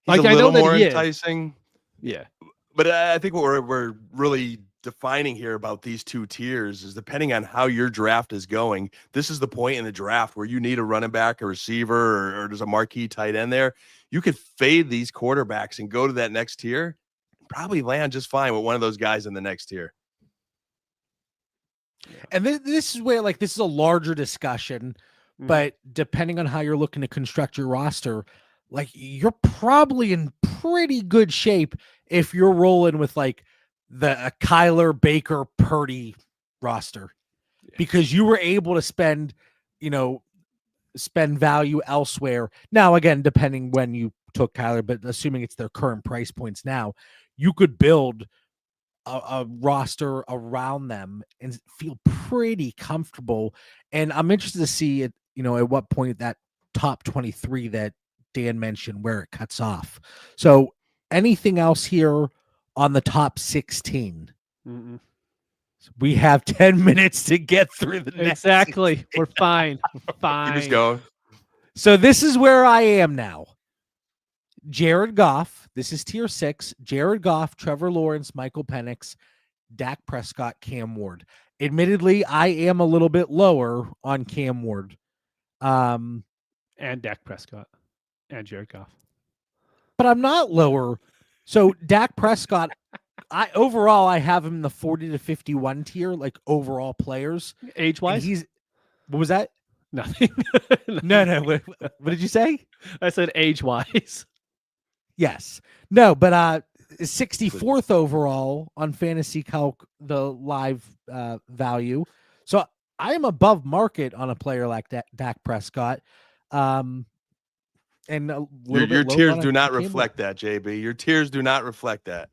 He's a little more enticing. Yeah. But I think what we're really defining here about these 2 tiers is depending on how your draft is going. This is the point in the draft where you need a running back, a receiver, or there's a marquee tight end there. You could fade these quarterbacks and go to that next tier and probably land just fine with one of those guys in the next tier. And this is where, this is a larger discussion, but depending on how you're looking to construct your roster, you're probably in pretty good shape if you're rolling with the Kyler, Baker, Purdy roster, because you were able to spend value elsewhere. Now, again, depending when you took Kyler, but assuming it's their current price points now, you could build a roster around them and feel pretty comfortable. And I'm interested to see it, at what point that top 23 that Dan mentioned, where it cuts off. So anything else here on the top 16? Mm-mm. We have 10 minutes to get through the next. Exactly. We're fine. We're fine. You just go. So this is where I am now. Jared Goff. This is tier 6. Jared Goff, Trevor Lawrence, Michael Penix, Dak Prescott, Cam Ward. Admittedly, I am a little bit lower on Cam Ward. And Dak Prescott and Jared Goff. But I'm not lower. So Dak Prescott, I have him in the 40 to 51 tier, overall players. Age-wise? What was that? Nothing. No. What did you say? I said age-wise. Yes. No, but 64th overall on Fantasy Calc, the live value. So I am above market on a player like Dak Prescott. And your tiers do not reflect that, JB. Your tiers do not reflect that.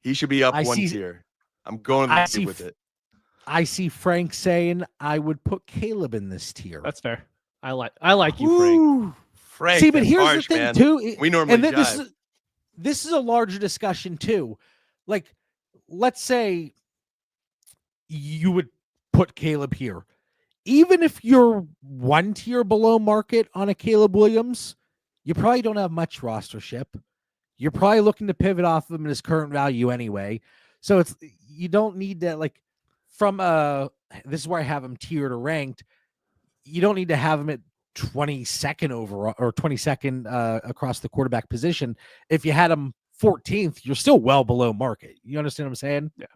He should be up one tier. I'm going with it. I see Frank saying I would put Caleb in this tier. That's fair. I like you, Frank. Frank. See, but here's the thing, man. too. We normally this is a larger discussion, too. Let's say you would put Caleb here. Even if you're one tier below market on a Caleb Williams, you probably don't have much rostership. You're probably looking to pivot off of him at his current value anyway. So you don't need to this is where I have him tiered or ranked. You don't need to have him at 22nd overall or 22nd across the quarterback position. If you had him 14th, you're still well below market. You understand what I'm saying? Yeah.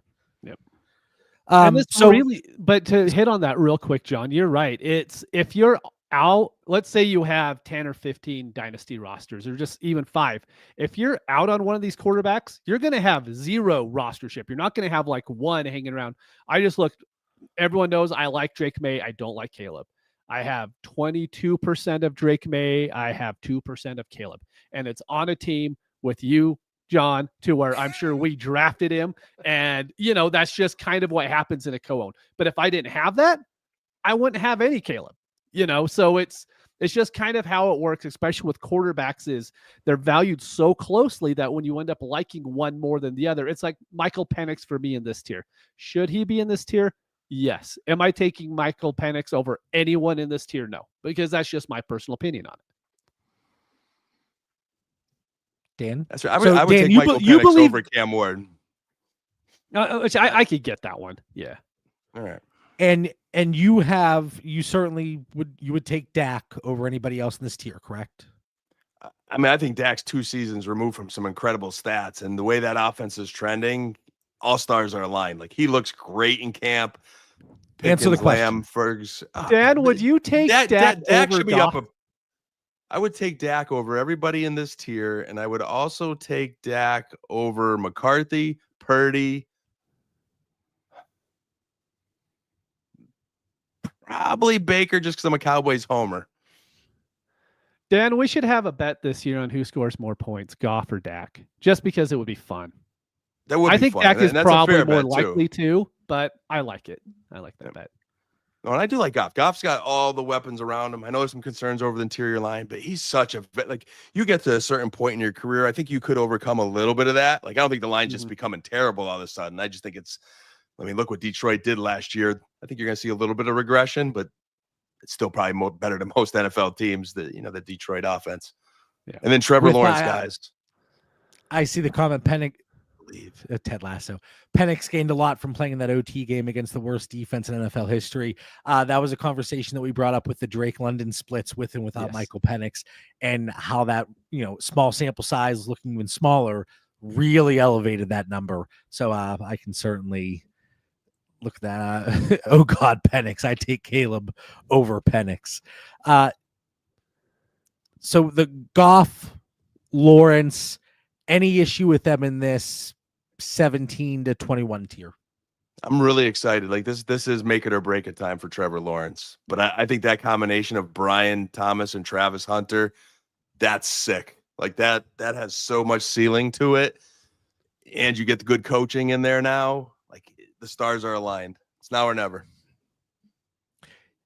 Yep. But to hit on that real quick, John, you're right. It's if you're out, let's say you have 10 or 15 dynasty rosters or just even 5. If you're out on one of these quarterbacks, you're going to have 0 rostership. You're not going to have like one hanging around. I just looked, everyone knows I like Drake May. I don't like Caleb. I have 22% of Drake May. I have 2% of Caleb. And it's on a team with you, John, to where I'm sure we drafted him. And, that's just kind of what happens in a co-own. But if I didn't have that, I wouldn't have any Caleb, so it's just kind of how it works, especially with quarterbacks is they're valued so closely that when you end up liking one more than the other, it's like Michael Penix for me in this tier. Should he be in this tier? Yes. Am I taking Michael Penix over anyone in this tier? No, because that's just my personal opinion on it. Dan? That's right. I would take Michael Penix over Cam Ward. Which I could get that one. Yeah. All right. And you certainly would take Dak over anybody else in this tier, correct? I mean, I think Dak's 2 seasons removed from some incredible stats, and the way that offense is trending, all stars are aligned. Like, he looks great in camp. Pickens, answer the question. Lamb, Fergs. Dan, would you take Dak over should be up I would take Dak over everybody in this tier, and I would also take Dak over McCarthy, Purdy, probably Baker, just because I'm a Cowboys homer. Dan, we should have a bet this year on who scores more points, Goff or Dak, just because it would be fun. That would I be think fun. Dak is probably more likely to, but I like it. I like that bet. No, and I do like Goff. Goff's got all the weapons around him. I know there's some concerns over the interior line, but he's such a you get to a certain point in your career, I think you could overcome a little bit of that. Like, I don't think the line's just becoming terrible all of a sudden. I just think look what Detroit did last year. I think you're going to see a little bit of regression, but it's still probably better than most NFL teams, the Detroit offense. Yeah. And then Trevor Lawrence, guys. I see the comment, Ted Lasso. Penix gained a lot from playing in that OT game against the worst defense in NFL history. That was a conversation that we brought up with the Drake London splits with and without Michael Penix, and how that, small sample size looking even smaller really elevated that number. So I can certainly look at that. Oh God, Penix. I take Caleb over Penix. So the Goff, Lawrence, any issue with them in this 17 to 21 tier? I'm really excited. Like, this is make it or break it time for Trevor Lawrence. But I think that combination of Brian Thomas and Travis Hunter, that's sick. Like, that has so much ceiling to it. And you get the good coaching in there now. Like, the stars are aligned. It's now or never.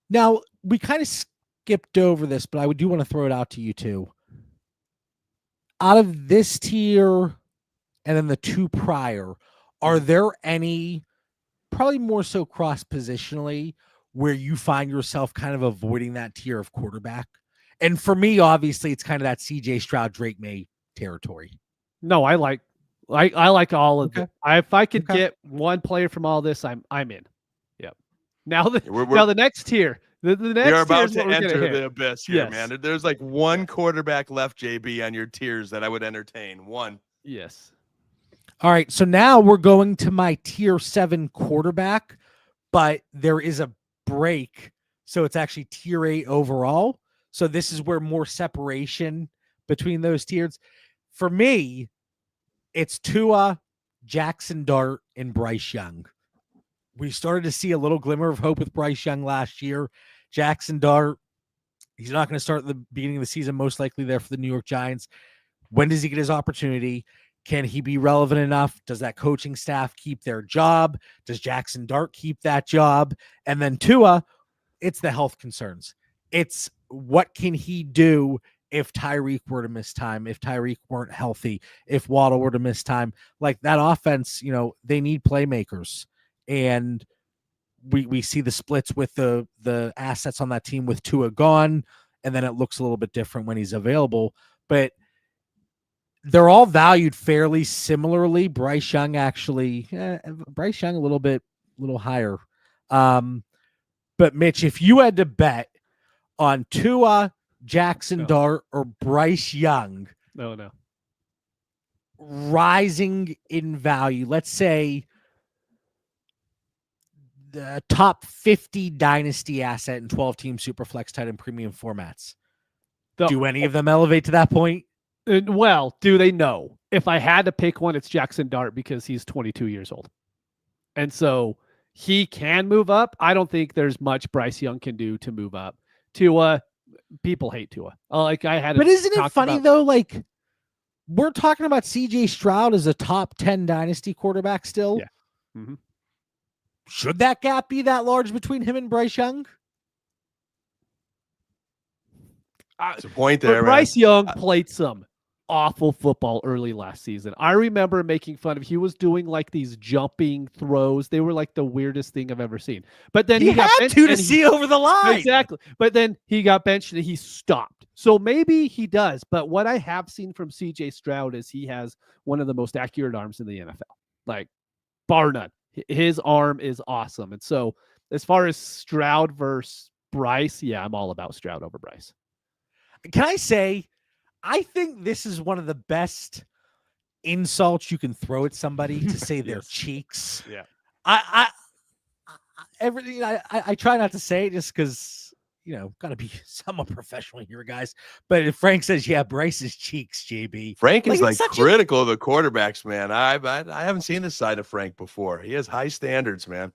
Now, we kind of skipped over this, but I do want to throw it out to you too. Out of this tier and then the 2 prior, are there any, probably more so cross-positionally, where you find yourself kind of avoiding that tier of quarterback? And for me, obviously, it's kind of that CJ Stroud, Drake May territory. No, I like all of it. If I could get one player from all this, I'm in. Yep. Now the next tier. The next we're about to enter the abyss here, man. There's like one quarterback left, JB, on your tiers that I would entertain. One. Yes. All right. So now we're going to my tier 7 quarterback, but there is a break. So it's actually tier 8 overall. So this is where more separation between those tiers. For me, it's Tua, Jackson Dart, and Bryce Young. We started to see a little glimmer of hope with Bryce Young last year. Jackson Dart, he's not going to start at the beginning of the season, most likely there for the New York Giants. When does he get his opportunity? Can he be relevant enough? Does that coaching staff keep their job? Does Jackson Dart keep that job? And then Tua, it's the health concerns. It's what can he do if Tyreek were to miss time, if Tyreek weren't healthy, if Waddle were to miss time. Like, that offense, they need playmakers. And we see the splits with the assets on that team with Tua gone, and then it looks a little bit different when he's available. But they're all valued fairly similarly. Bryce Young actually, Bryce Young a little higher. But Mitch, if you had to bet on Tua, Jackson Dart, or Bryce Young, no, rising in value, let's say the top 50 dynasty asset in 12-team Superflex tight end premium formats, do any of them elevate to that point? Well, do they know? If I had to pick one, it's Jackson Dart because he's 22 years old. And so he can move up. I don't think there's much Bryce Young can do to move up. Tua, people hate Tua. But isn't it funny though? Like, we're talking about CJ Stroud as a top 10 dynasty quarterback still. Yeah. Mm-hmm. Should that gap be that large between him and Bryce Young? There's a point there. Bryce Young played some awful football early last season. I remember making fun of. He was doing like these jumping throws. They were like the weirdest thing I've ever seen. But then he got benched to see over the line. Exactly. But then he got benched and he stopped. So maybe he does. But what I have seen from CJ Stroud is he has one of the most accurate arms in the NFL. Like, bar none. His arm is awesome. And so as far as Stroud versus Bryce, yeah, I'm all about Stroud over Bryce. Can I say, I think this is one of the best insults you can throw at somebody to say their cheeks. Yeah. I try not to say it just because, got to be somewhat professional here, guys. But if Frank says, yeah, Bryce's cheeks, JB. Frank is like critical of the quarterbacks, man. I haven't seen this side of Frank before. He has high standards, man.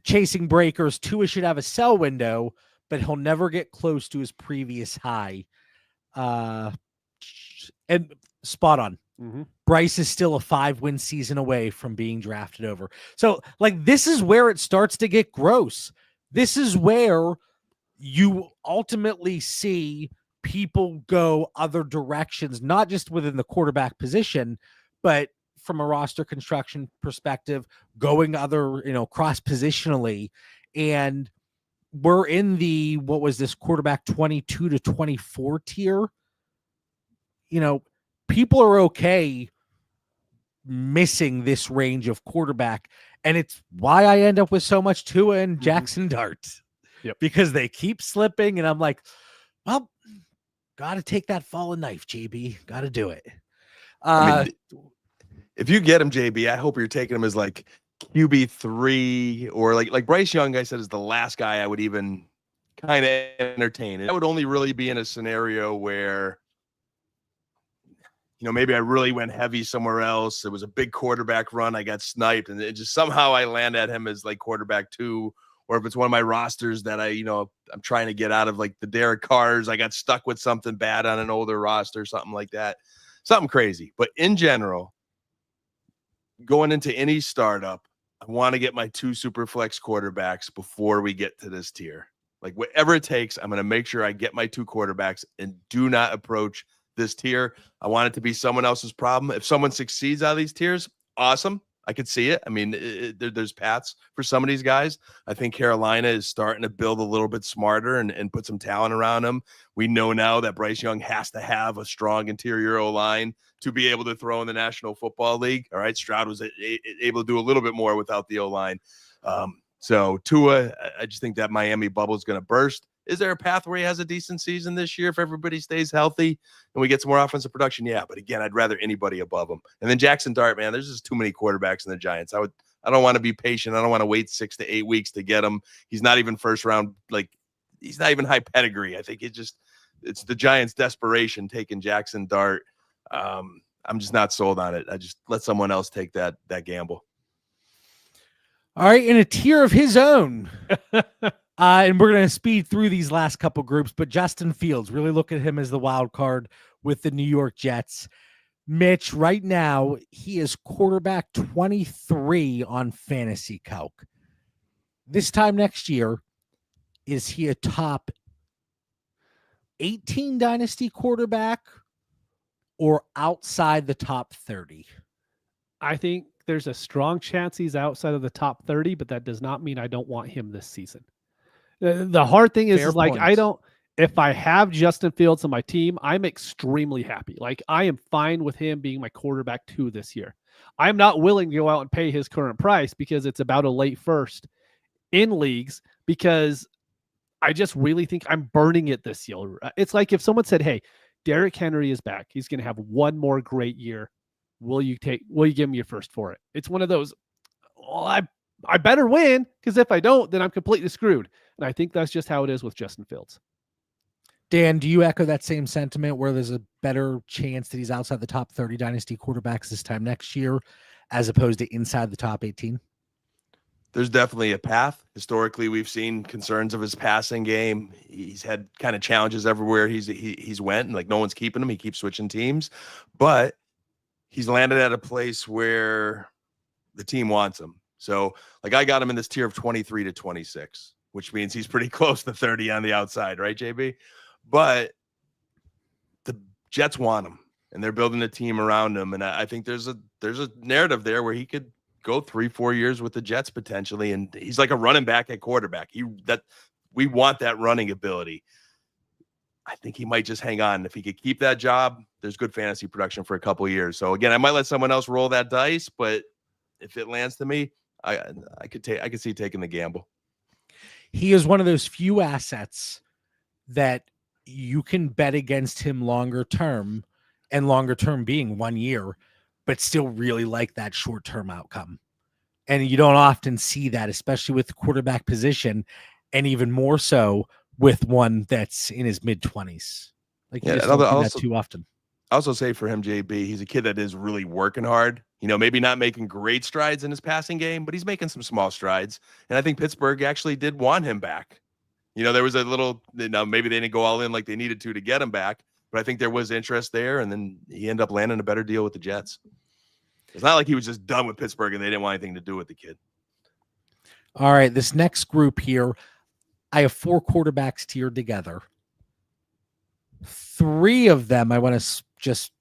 Chasing breakers, Tua should have a sell window, but he'll never get close to his previous high. And spot on. Mm-hmm. Bryce is still a 5-win season away from being drafted over. So, like, this is where it starts to get gross. This is where you ultimately see people go other directions, not just within the quarterback position, but from a roster construction perspective, going other, cross positionally. And we're in the, what was this, quarterback 22 to 24 tier. People are okay missing this range of quarterback. And it's why I end up with so much Tua and Jackson Dart. Yep. Because they keep slipping. And I'm like, well, got to take that fallen knife, JB. Got to do it. If you get him, JB, I hope you're taking him as like QB3 or like Bryce Young, I said, is the last guy I would even kind of entertain. And that would only really be in a scenario where, maybe I really went heavy somewhere else. It was a big quarterback run. I got sniped and it just somehow I land at him as like quarterback 2, or if it's one of my rosters that I'm trying to get out of, like the Derek Carrs, I got stuck with something bad on an older roster, something like that, something crazy. But in general, going into any startup, I want to get my 2 super flex quarterbacks before we get to this tier. Like whatever it takes, I'm going to make sure I get my 2 quarterbacks and do not approach this tier. I want it to be someone else's problem. If someone succeeds out of these tiers, awesome. I could see it. I mean, there's paths for some of these guys. I think Carolina is starting to build a little bit smarter and put some talent around them. We know now that Bryce Young has to have a strong interior O-line to be able to throw in the National Football League. All right. Stroud was able to do a little bit more without the O-line. So Tua, I just think that Miami bubble is going to burst. Is there a path where he has a decent season this year if everybody stays healthy and we get some more offensive production? Yeah, but again, I'd rather anybody above him. And then Jackson Dart, man, there's just too many quarterbacks in the Giants. I don't want to be patient. I don't want to wait 6 to 8 weeks to get him. He's not even first round. Like, he's not even high pedigree. I think it's the Giants' desperation taking Jackson Dart. I'm just not sold on it. I just let someone else take that gamble. All right, in a tier of his own. And we're going to speed through these last couple groups, but Justin Fields, really look at him as the wild card with the New York Jets. Mitch, right now, he is quarterback 23 on Fantasy Calc. This time next year, is he a top 18 dynasty quarterback or outside the top 30? I think there's a strong chance he's outside of the top 30, but that does not mean I don't want him this season. The hard thing Fair is like, point. if I have Justin Fields on my team, I'm extremely happy. Like, I am fine with him being my quarterback 2 this year. I'm not willing to go out and pay his current price because it's about a late first in leagues, because I just really think I'm burning it this year. It's like if someone said, "Hey, Derrick Henry is back. He's going to have one more great year. Will you give me your first for it?" It's one of those, well, I better win, because if I don't, then I'm completely screwed. And I think that's just how it is with Justin Fields. Dan, do you echo that same sentiment where there's a better chance that he's outside the top 30 dynasty quarterbacks this time next year as opposed to inside the top 18? There's definitely a path. Historically, we've seen concerns of his passing game. He's had kind of challenges everywhere he's went, and like no one's keeping him. He keeps switching teams, but he's landed at a place where the team wants him. So like I got him in this tier of 23 to 26, which means he's pretty close to 30 on the outside, right, JB? But the Jets want him, and they're building a team around him. And I think there's a narrative there where he could go 3-4 years with the Jets potentially, and he's like a running back at quarterback. We want that running ability. I think he might just hang on. If he could keep that job, there's good fantasy production for a couple of years. So again, I might let someone else roll that dice, but if it lands to me, I could see taking the gamble. He is one of those few assets that you can bet against him longer term, and longer term being 1 year, but still really like that short-term outcome. And you don't often see that, especially with the quarterback position, and even more so with one that's in his mid-20s. Like, you just don't see that too often. I also say for him, JB, he's a kid that is really working hard. You know, maybe not making great strides in his passing game, but he's making some small strides. And I think Pittsburgh actually did want him back. You know, there was a little, maybe they didn't go all in like they needed to get him back, but I think there was interest there, and then he ended up landing a better deal with the Jets. It's not like he was just done with Pittsburgh and they didn't want anything to do with the kid. All right, this next group here, I have 4 quarterbacks tiered together. 3 of them, I want to just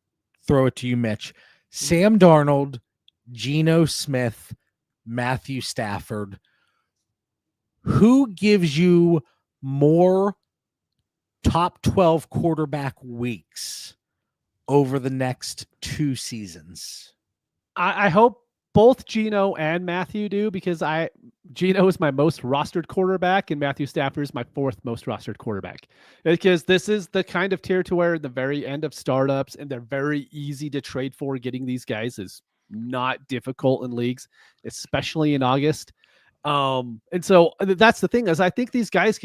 throw it to you, Mitch. Sam Darnold, Geno Smith, Matthew Stafford. Who gives you more top 12 quarterback weeks over the next 2 seasons? I hope both Geno and Matthew do, because Geno is my most rostered quarterback and Matthew Stafford is my 4th most rostered quarterback. Because this is the kind of tier to where the very end of startups, and they're very easy to trade for. Getting these guys is not difficult in leagues, especially in August. And so that's the thing, is I think these guys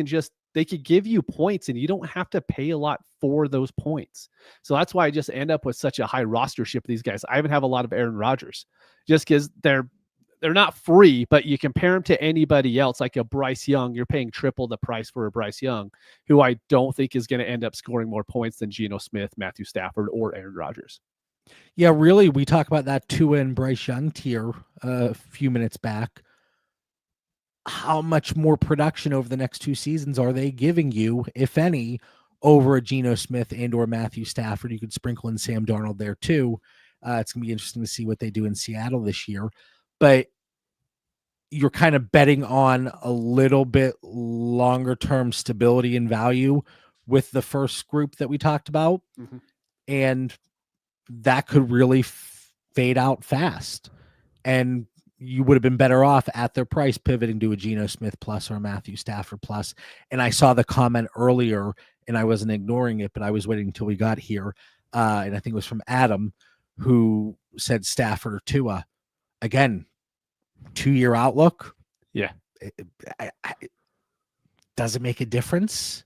they could give you points and you don't have to pay a lot for those points. So that's why I just end up with such a high rostership of these guys. I even have a lot of Aaron Rodgers, just because they're not free, but you compare them to anybody else, like a Bryce Young, you're paying triple the price for a Bryce Young, who I don't think is going to end up scoring more points than Geno Smith, Matthew Stafford, or Aaron Rodgers. Yeah, really, we talked about that Tua and Bryce Young tier a few minutes back. How much more production over the next 2 seasons are they giving you, if any, over a Geno Smith and or Matthew Stafford? You could sprinkle in Sam Darnold there too. It's going to be interesting to see what they do in Seattle this year. But you're kind of betting on a little bit longer term stability and value with the first group that we talked about. Mm-hmm. And that could really fade out fast. And you would have been better off at their price pivoting to a Geno Smith plus or a Matthew Stafford plus. And I saw the comment earlier and I wasn't ignoring it, but I was waiting until we got here. And I think it was from Adam, who said Stafford or Tua. Again, 2-year outlook. Yeah. Does it make a difference?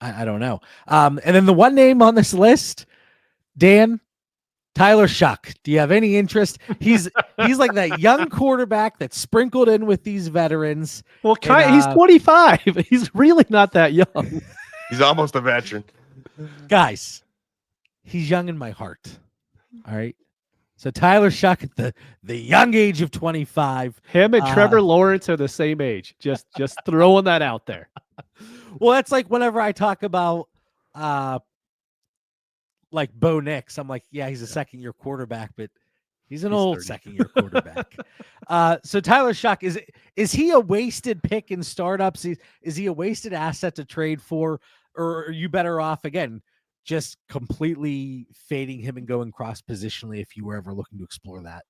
I don't know. And then the one name on this list, Dan, Tyler Shuck. Do you have any interest? He's like that young quarterback that's sprinkled in with these veterans. Well, he's 25. He's really not that young. He's almost a veteran. Guys, he's young in my heart. All right. So Tyler Shuck at the young age of 25. Him and Trevor Lawrence are the same age. Just throwing that out there. Well, that's like whenever I talk about like Bo Nix, I'm like, yeah, he's a second-year quarterback, but He's an He's old 30. second-year quarterback. So Tyler Shuck, is he a wasted pick in startups? Is he a wasted asset to trade for, or are you better off again just completely fading him and going cross positionally if you were ever looking to explore that?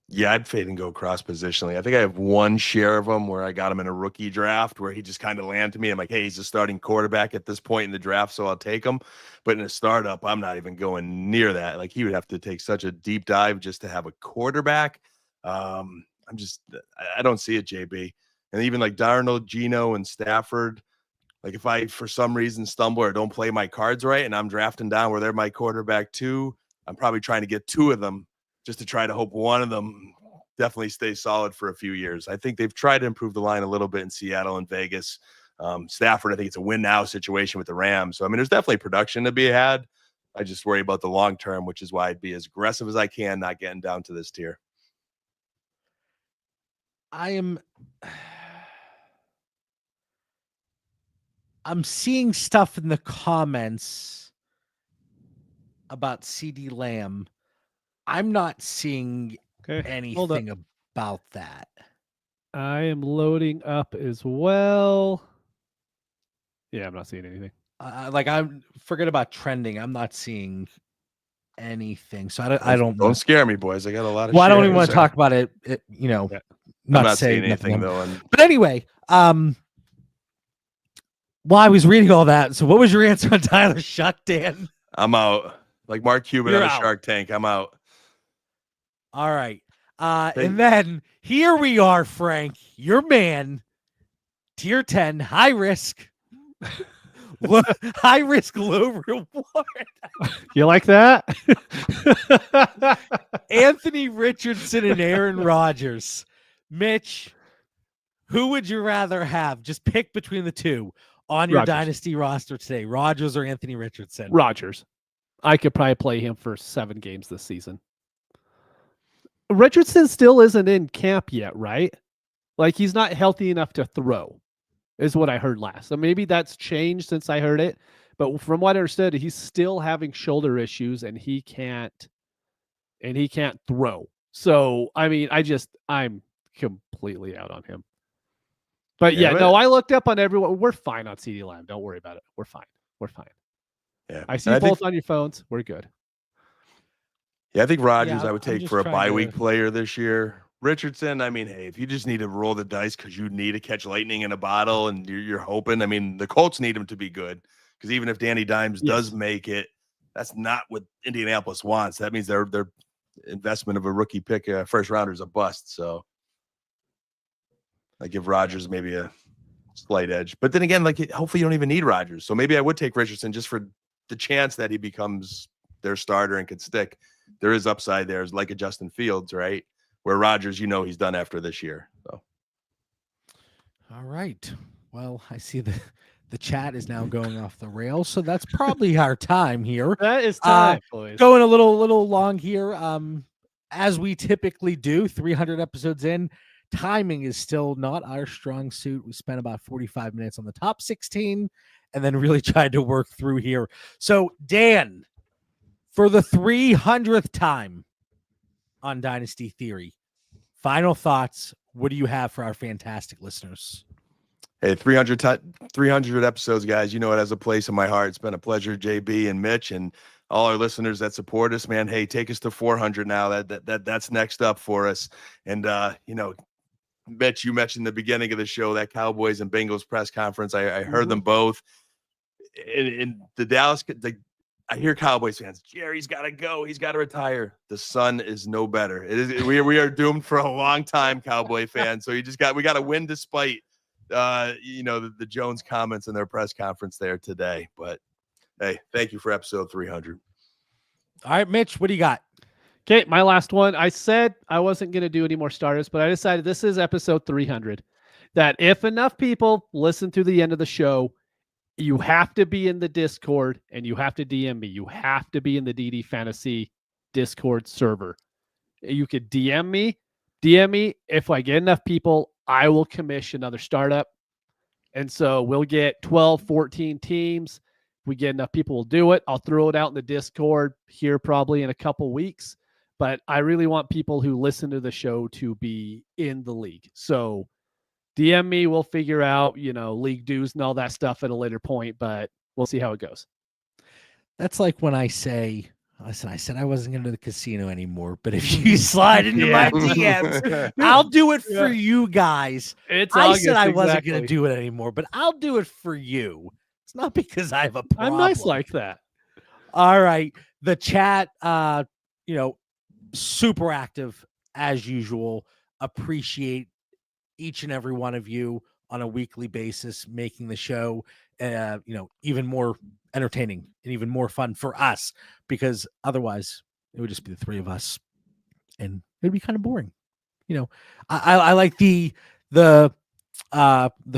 Yeah, I'd fade and go cross positionally. I think I have one share of him where I got him in a rookie draft where he just kind of landed to me. I'm like, hey, he's a starting quarterback at this point in the draft, so I'll take him. But in a startup, I'm not even going near that. Like, he would have to take such a deep dive just to have a quarterback. I don't see it, JB. And even like Darnold, Geno, and Stafford, like if I for some reason stumble or don't play my cards right and I'm drafting down where they're my quarterback too, I'm probably trying to get two of them just to try to hope one of them definitely stays solid for a few years. I think they've tried to improve the line a little bit in Seattle and Vegas. Stafford, I think it's a win now situation with the Rams. So, I mean, there's definitely production to be had. I just worry about the long term, which is why I'd be as aggressive as I can, not getting down to this tier. I'm seeing stuff in the comments about CD Lamb. I'm not seeing anything about that. I am loading up as well. Yeah, I'm not seeing anything. I'm forget about trending. I'm not seeing anything. So Don't scare me, boys. I got a lot of. Well, I don't even want to talk about it. Yeah. I'm not saying anything though. But anyway, while I was reading all that, so what was your answer on Tyler Shuck, Dan? I'm out. Like Mark Cuban You're on a out. Shark Tank. I'm out. All right. And then here we are, Frank, your man, tier 10, high risk, low reward. You like that? Anthony Richardson and Aaron Rodgers. Mitch, who would you rather have? Just pick between the two on your Dynasty roster today, Rodgers or Anthony Richardson? Rodgers. I could probably play him for 7 games this season. Richardson still isn't in camp yet, right? Like, he's not healthy enough to throw, is what I heard last. So maybe that's changed since I heard it. But from what I understood, he's still having shoulder issues and he can't throw. So, I mean, I'm completely out on him. But I looked up on everyone. We're fine on CD Lamb. Don't worry about it. We're fine. Yeah. I see both on your phones. We're good. Yeah, I think Rodgers I would take for a bye week player this year. Richardson, I mean, hey, if you just need to roll the dice because you need to catch lightning in a bottle and you're hoping, I mean, the Colts need him to be good because even if Danny Dimes does make it, that's not what Indianapolis wants. That means their investment of a rookie pick, first rounder, is a bust. So I give Rodgers maybe a slight edge. But then again, like, hopefully you don't even need Rodgers. So maybe I would take Richardson just for the chance that he becomes their starter and could stick. There is upside there, like a Justin Fields, right? Where Rodgers, he's done after this year. So, all right. Well, I see the chat is now going off the rails, so that's probably our time here. That is time, boys. Going a little long here. As we typically do, 300 episodes in, timing is still not our strong suit. We spent about 45 minutes on the top 16, and then really tried to work through here. So, Dan, for the 300th time on Dynasty Theory, final thoughts. What do you have for our fantastic listeners? Hey, 300 episodes, guys. You know it has a place in my heart. It's been a pleasure, JB and Mitch, and all our listeners that support us, man. Hey, take us to 400 now. That's next up for us. And Mitch, you mentioned the beginning of the show, that Cowboys and Bengals press conference. I heard them both. In the Dallas, I hear Cowboys fans, Jerry's got to go. He's got to retire. The sun is no better. It is. We are doomed for a long time, Cowboy fans. So we got to win despite, the Jones comments in their press conference there today. But hey, thank you for episode 300. All right, Mitch, what do you got? Okay, my last one. I said I wasn't going to do any more starters, but I decided this is episode 300. That if enough people listen to the end of the show, you have to be in the Discord and you have to DM me. You have to be in the DD Fantasy Discord server. You could DM me. If I get enough people, I will commission another startup. And so we'll get 12, 14 teams. If we get enough people, we'll do it. I'll throw it out in the Discord here probably in a couple weeks. but I really want people who listen to the show to be in the league. So DM me, we'll figure out, league dues and all that stuff at a later point, but we'll see how it goes. That's like when I say, listen, I said I wasn't going to the casino anymore, but if you slide into my DMs, I'll do it for you guys. It's I August, said I wasn't going exactly. to do it anymore, but I'll do it for you. It's not because I have a problem. I'm nice like that. All right. The chat, super active as usual. Appreciate each and every one of you on a weekly basis, making the show, even more entertaining and even more fun for us, because otherwise it would just be the three of us and it'd be kind of boring. I like the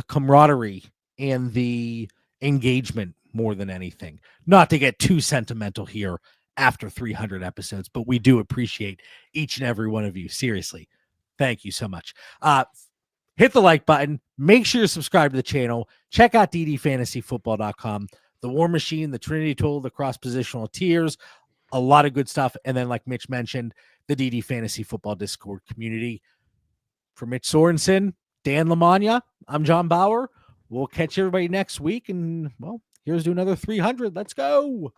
camaraderie and the engagement more than anything. Not to get too sentimental here after 300 episodes, but we do appreciate each and every one of you. Seriously, thank you so much. Hit the like button. Make sure you subscribe to the channel. Check out ddfantasyfootball.com, the War Machine, the Trinity Tool, the cross-positional tiers, a lot of good stuff. And then, like Mitch mentioned, the DD Fantasy Football Discord community. For Mitch Sorensen, Dan Lamagna, I'm John Bauer. We'll catch everybody next week. And, well, here's to another 300. Let's go.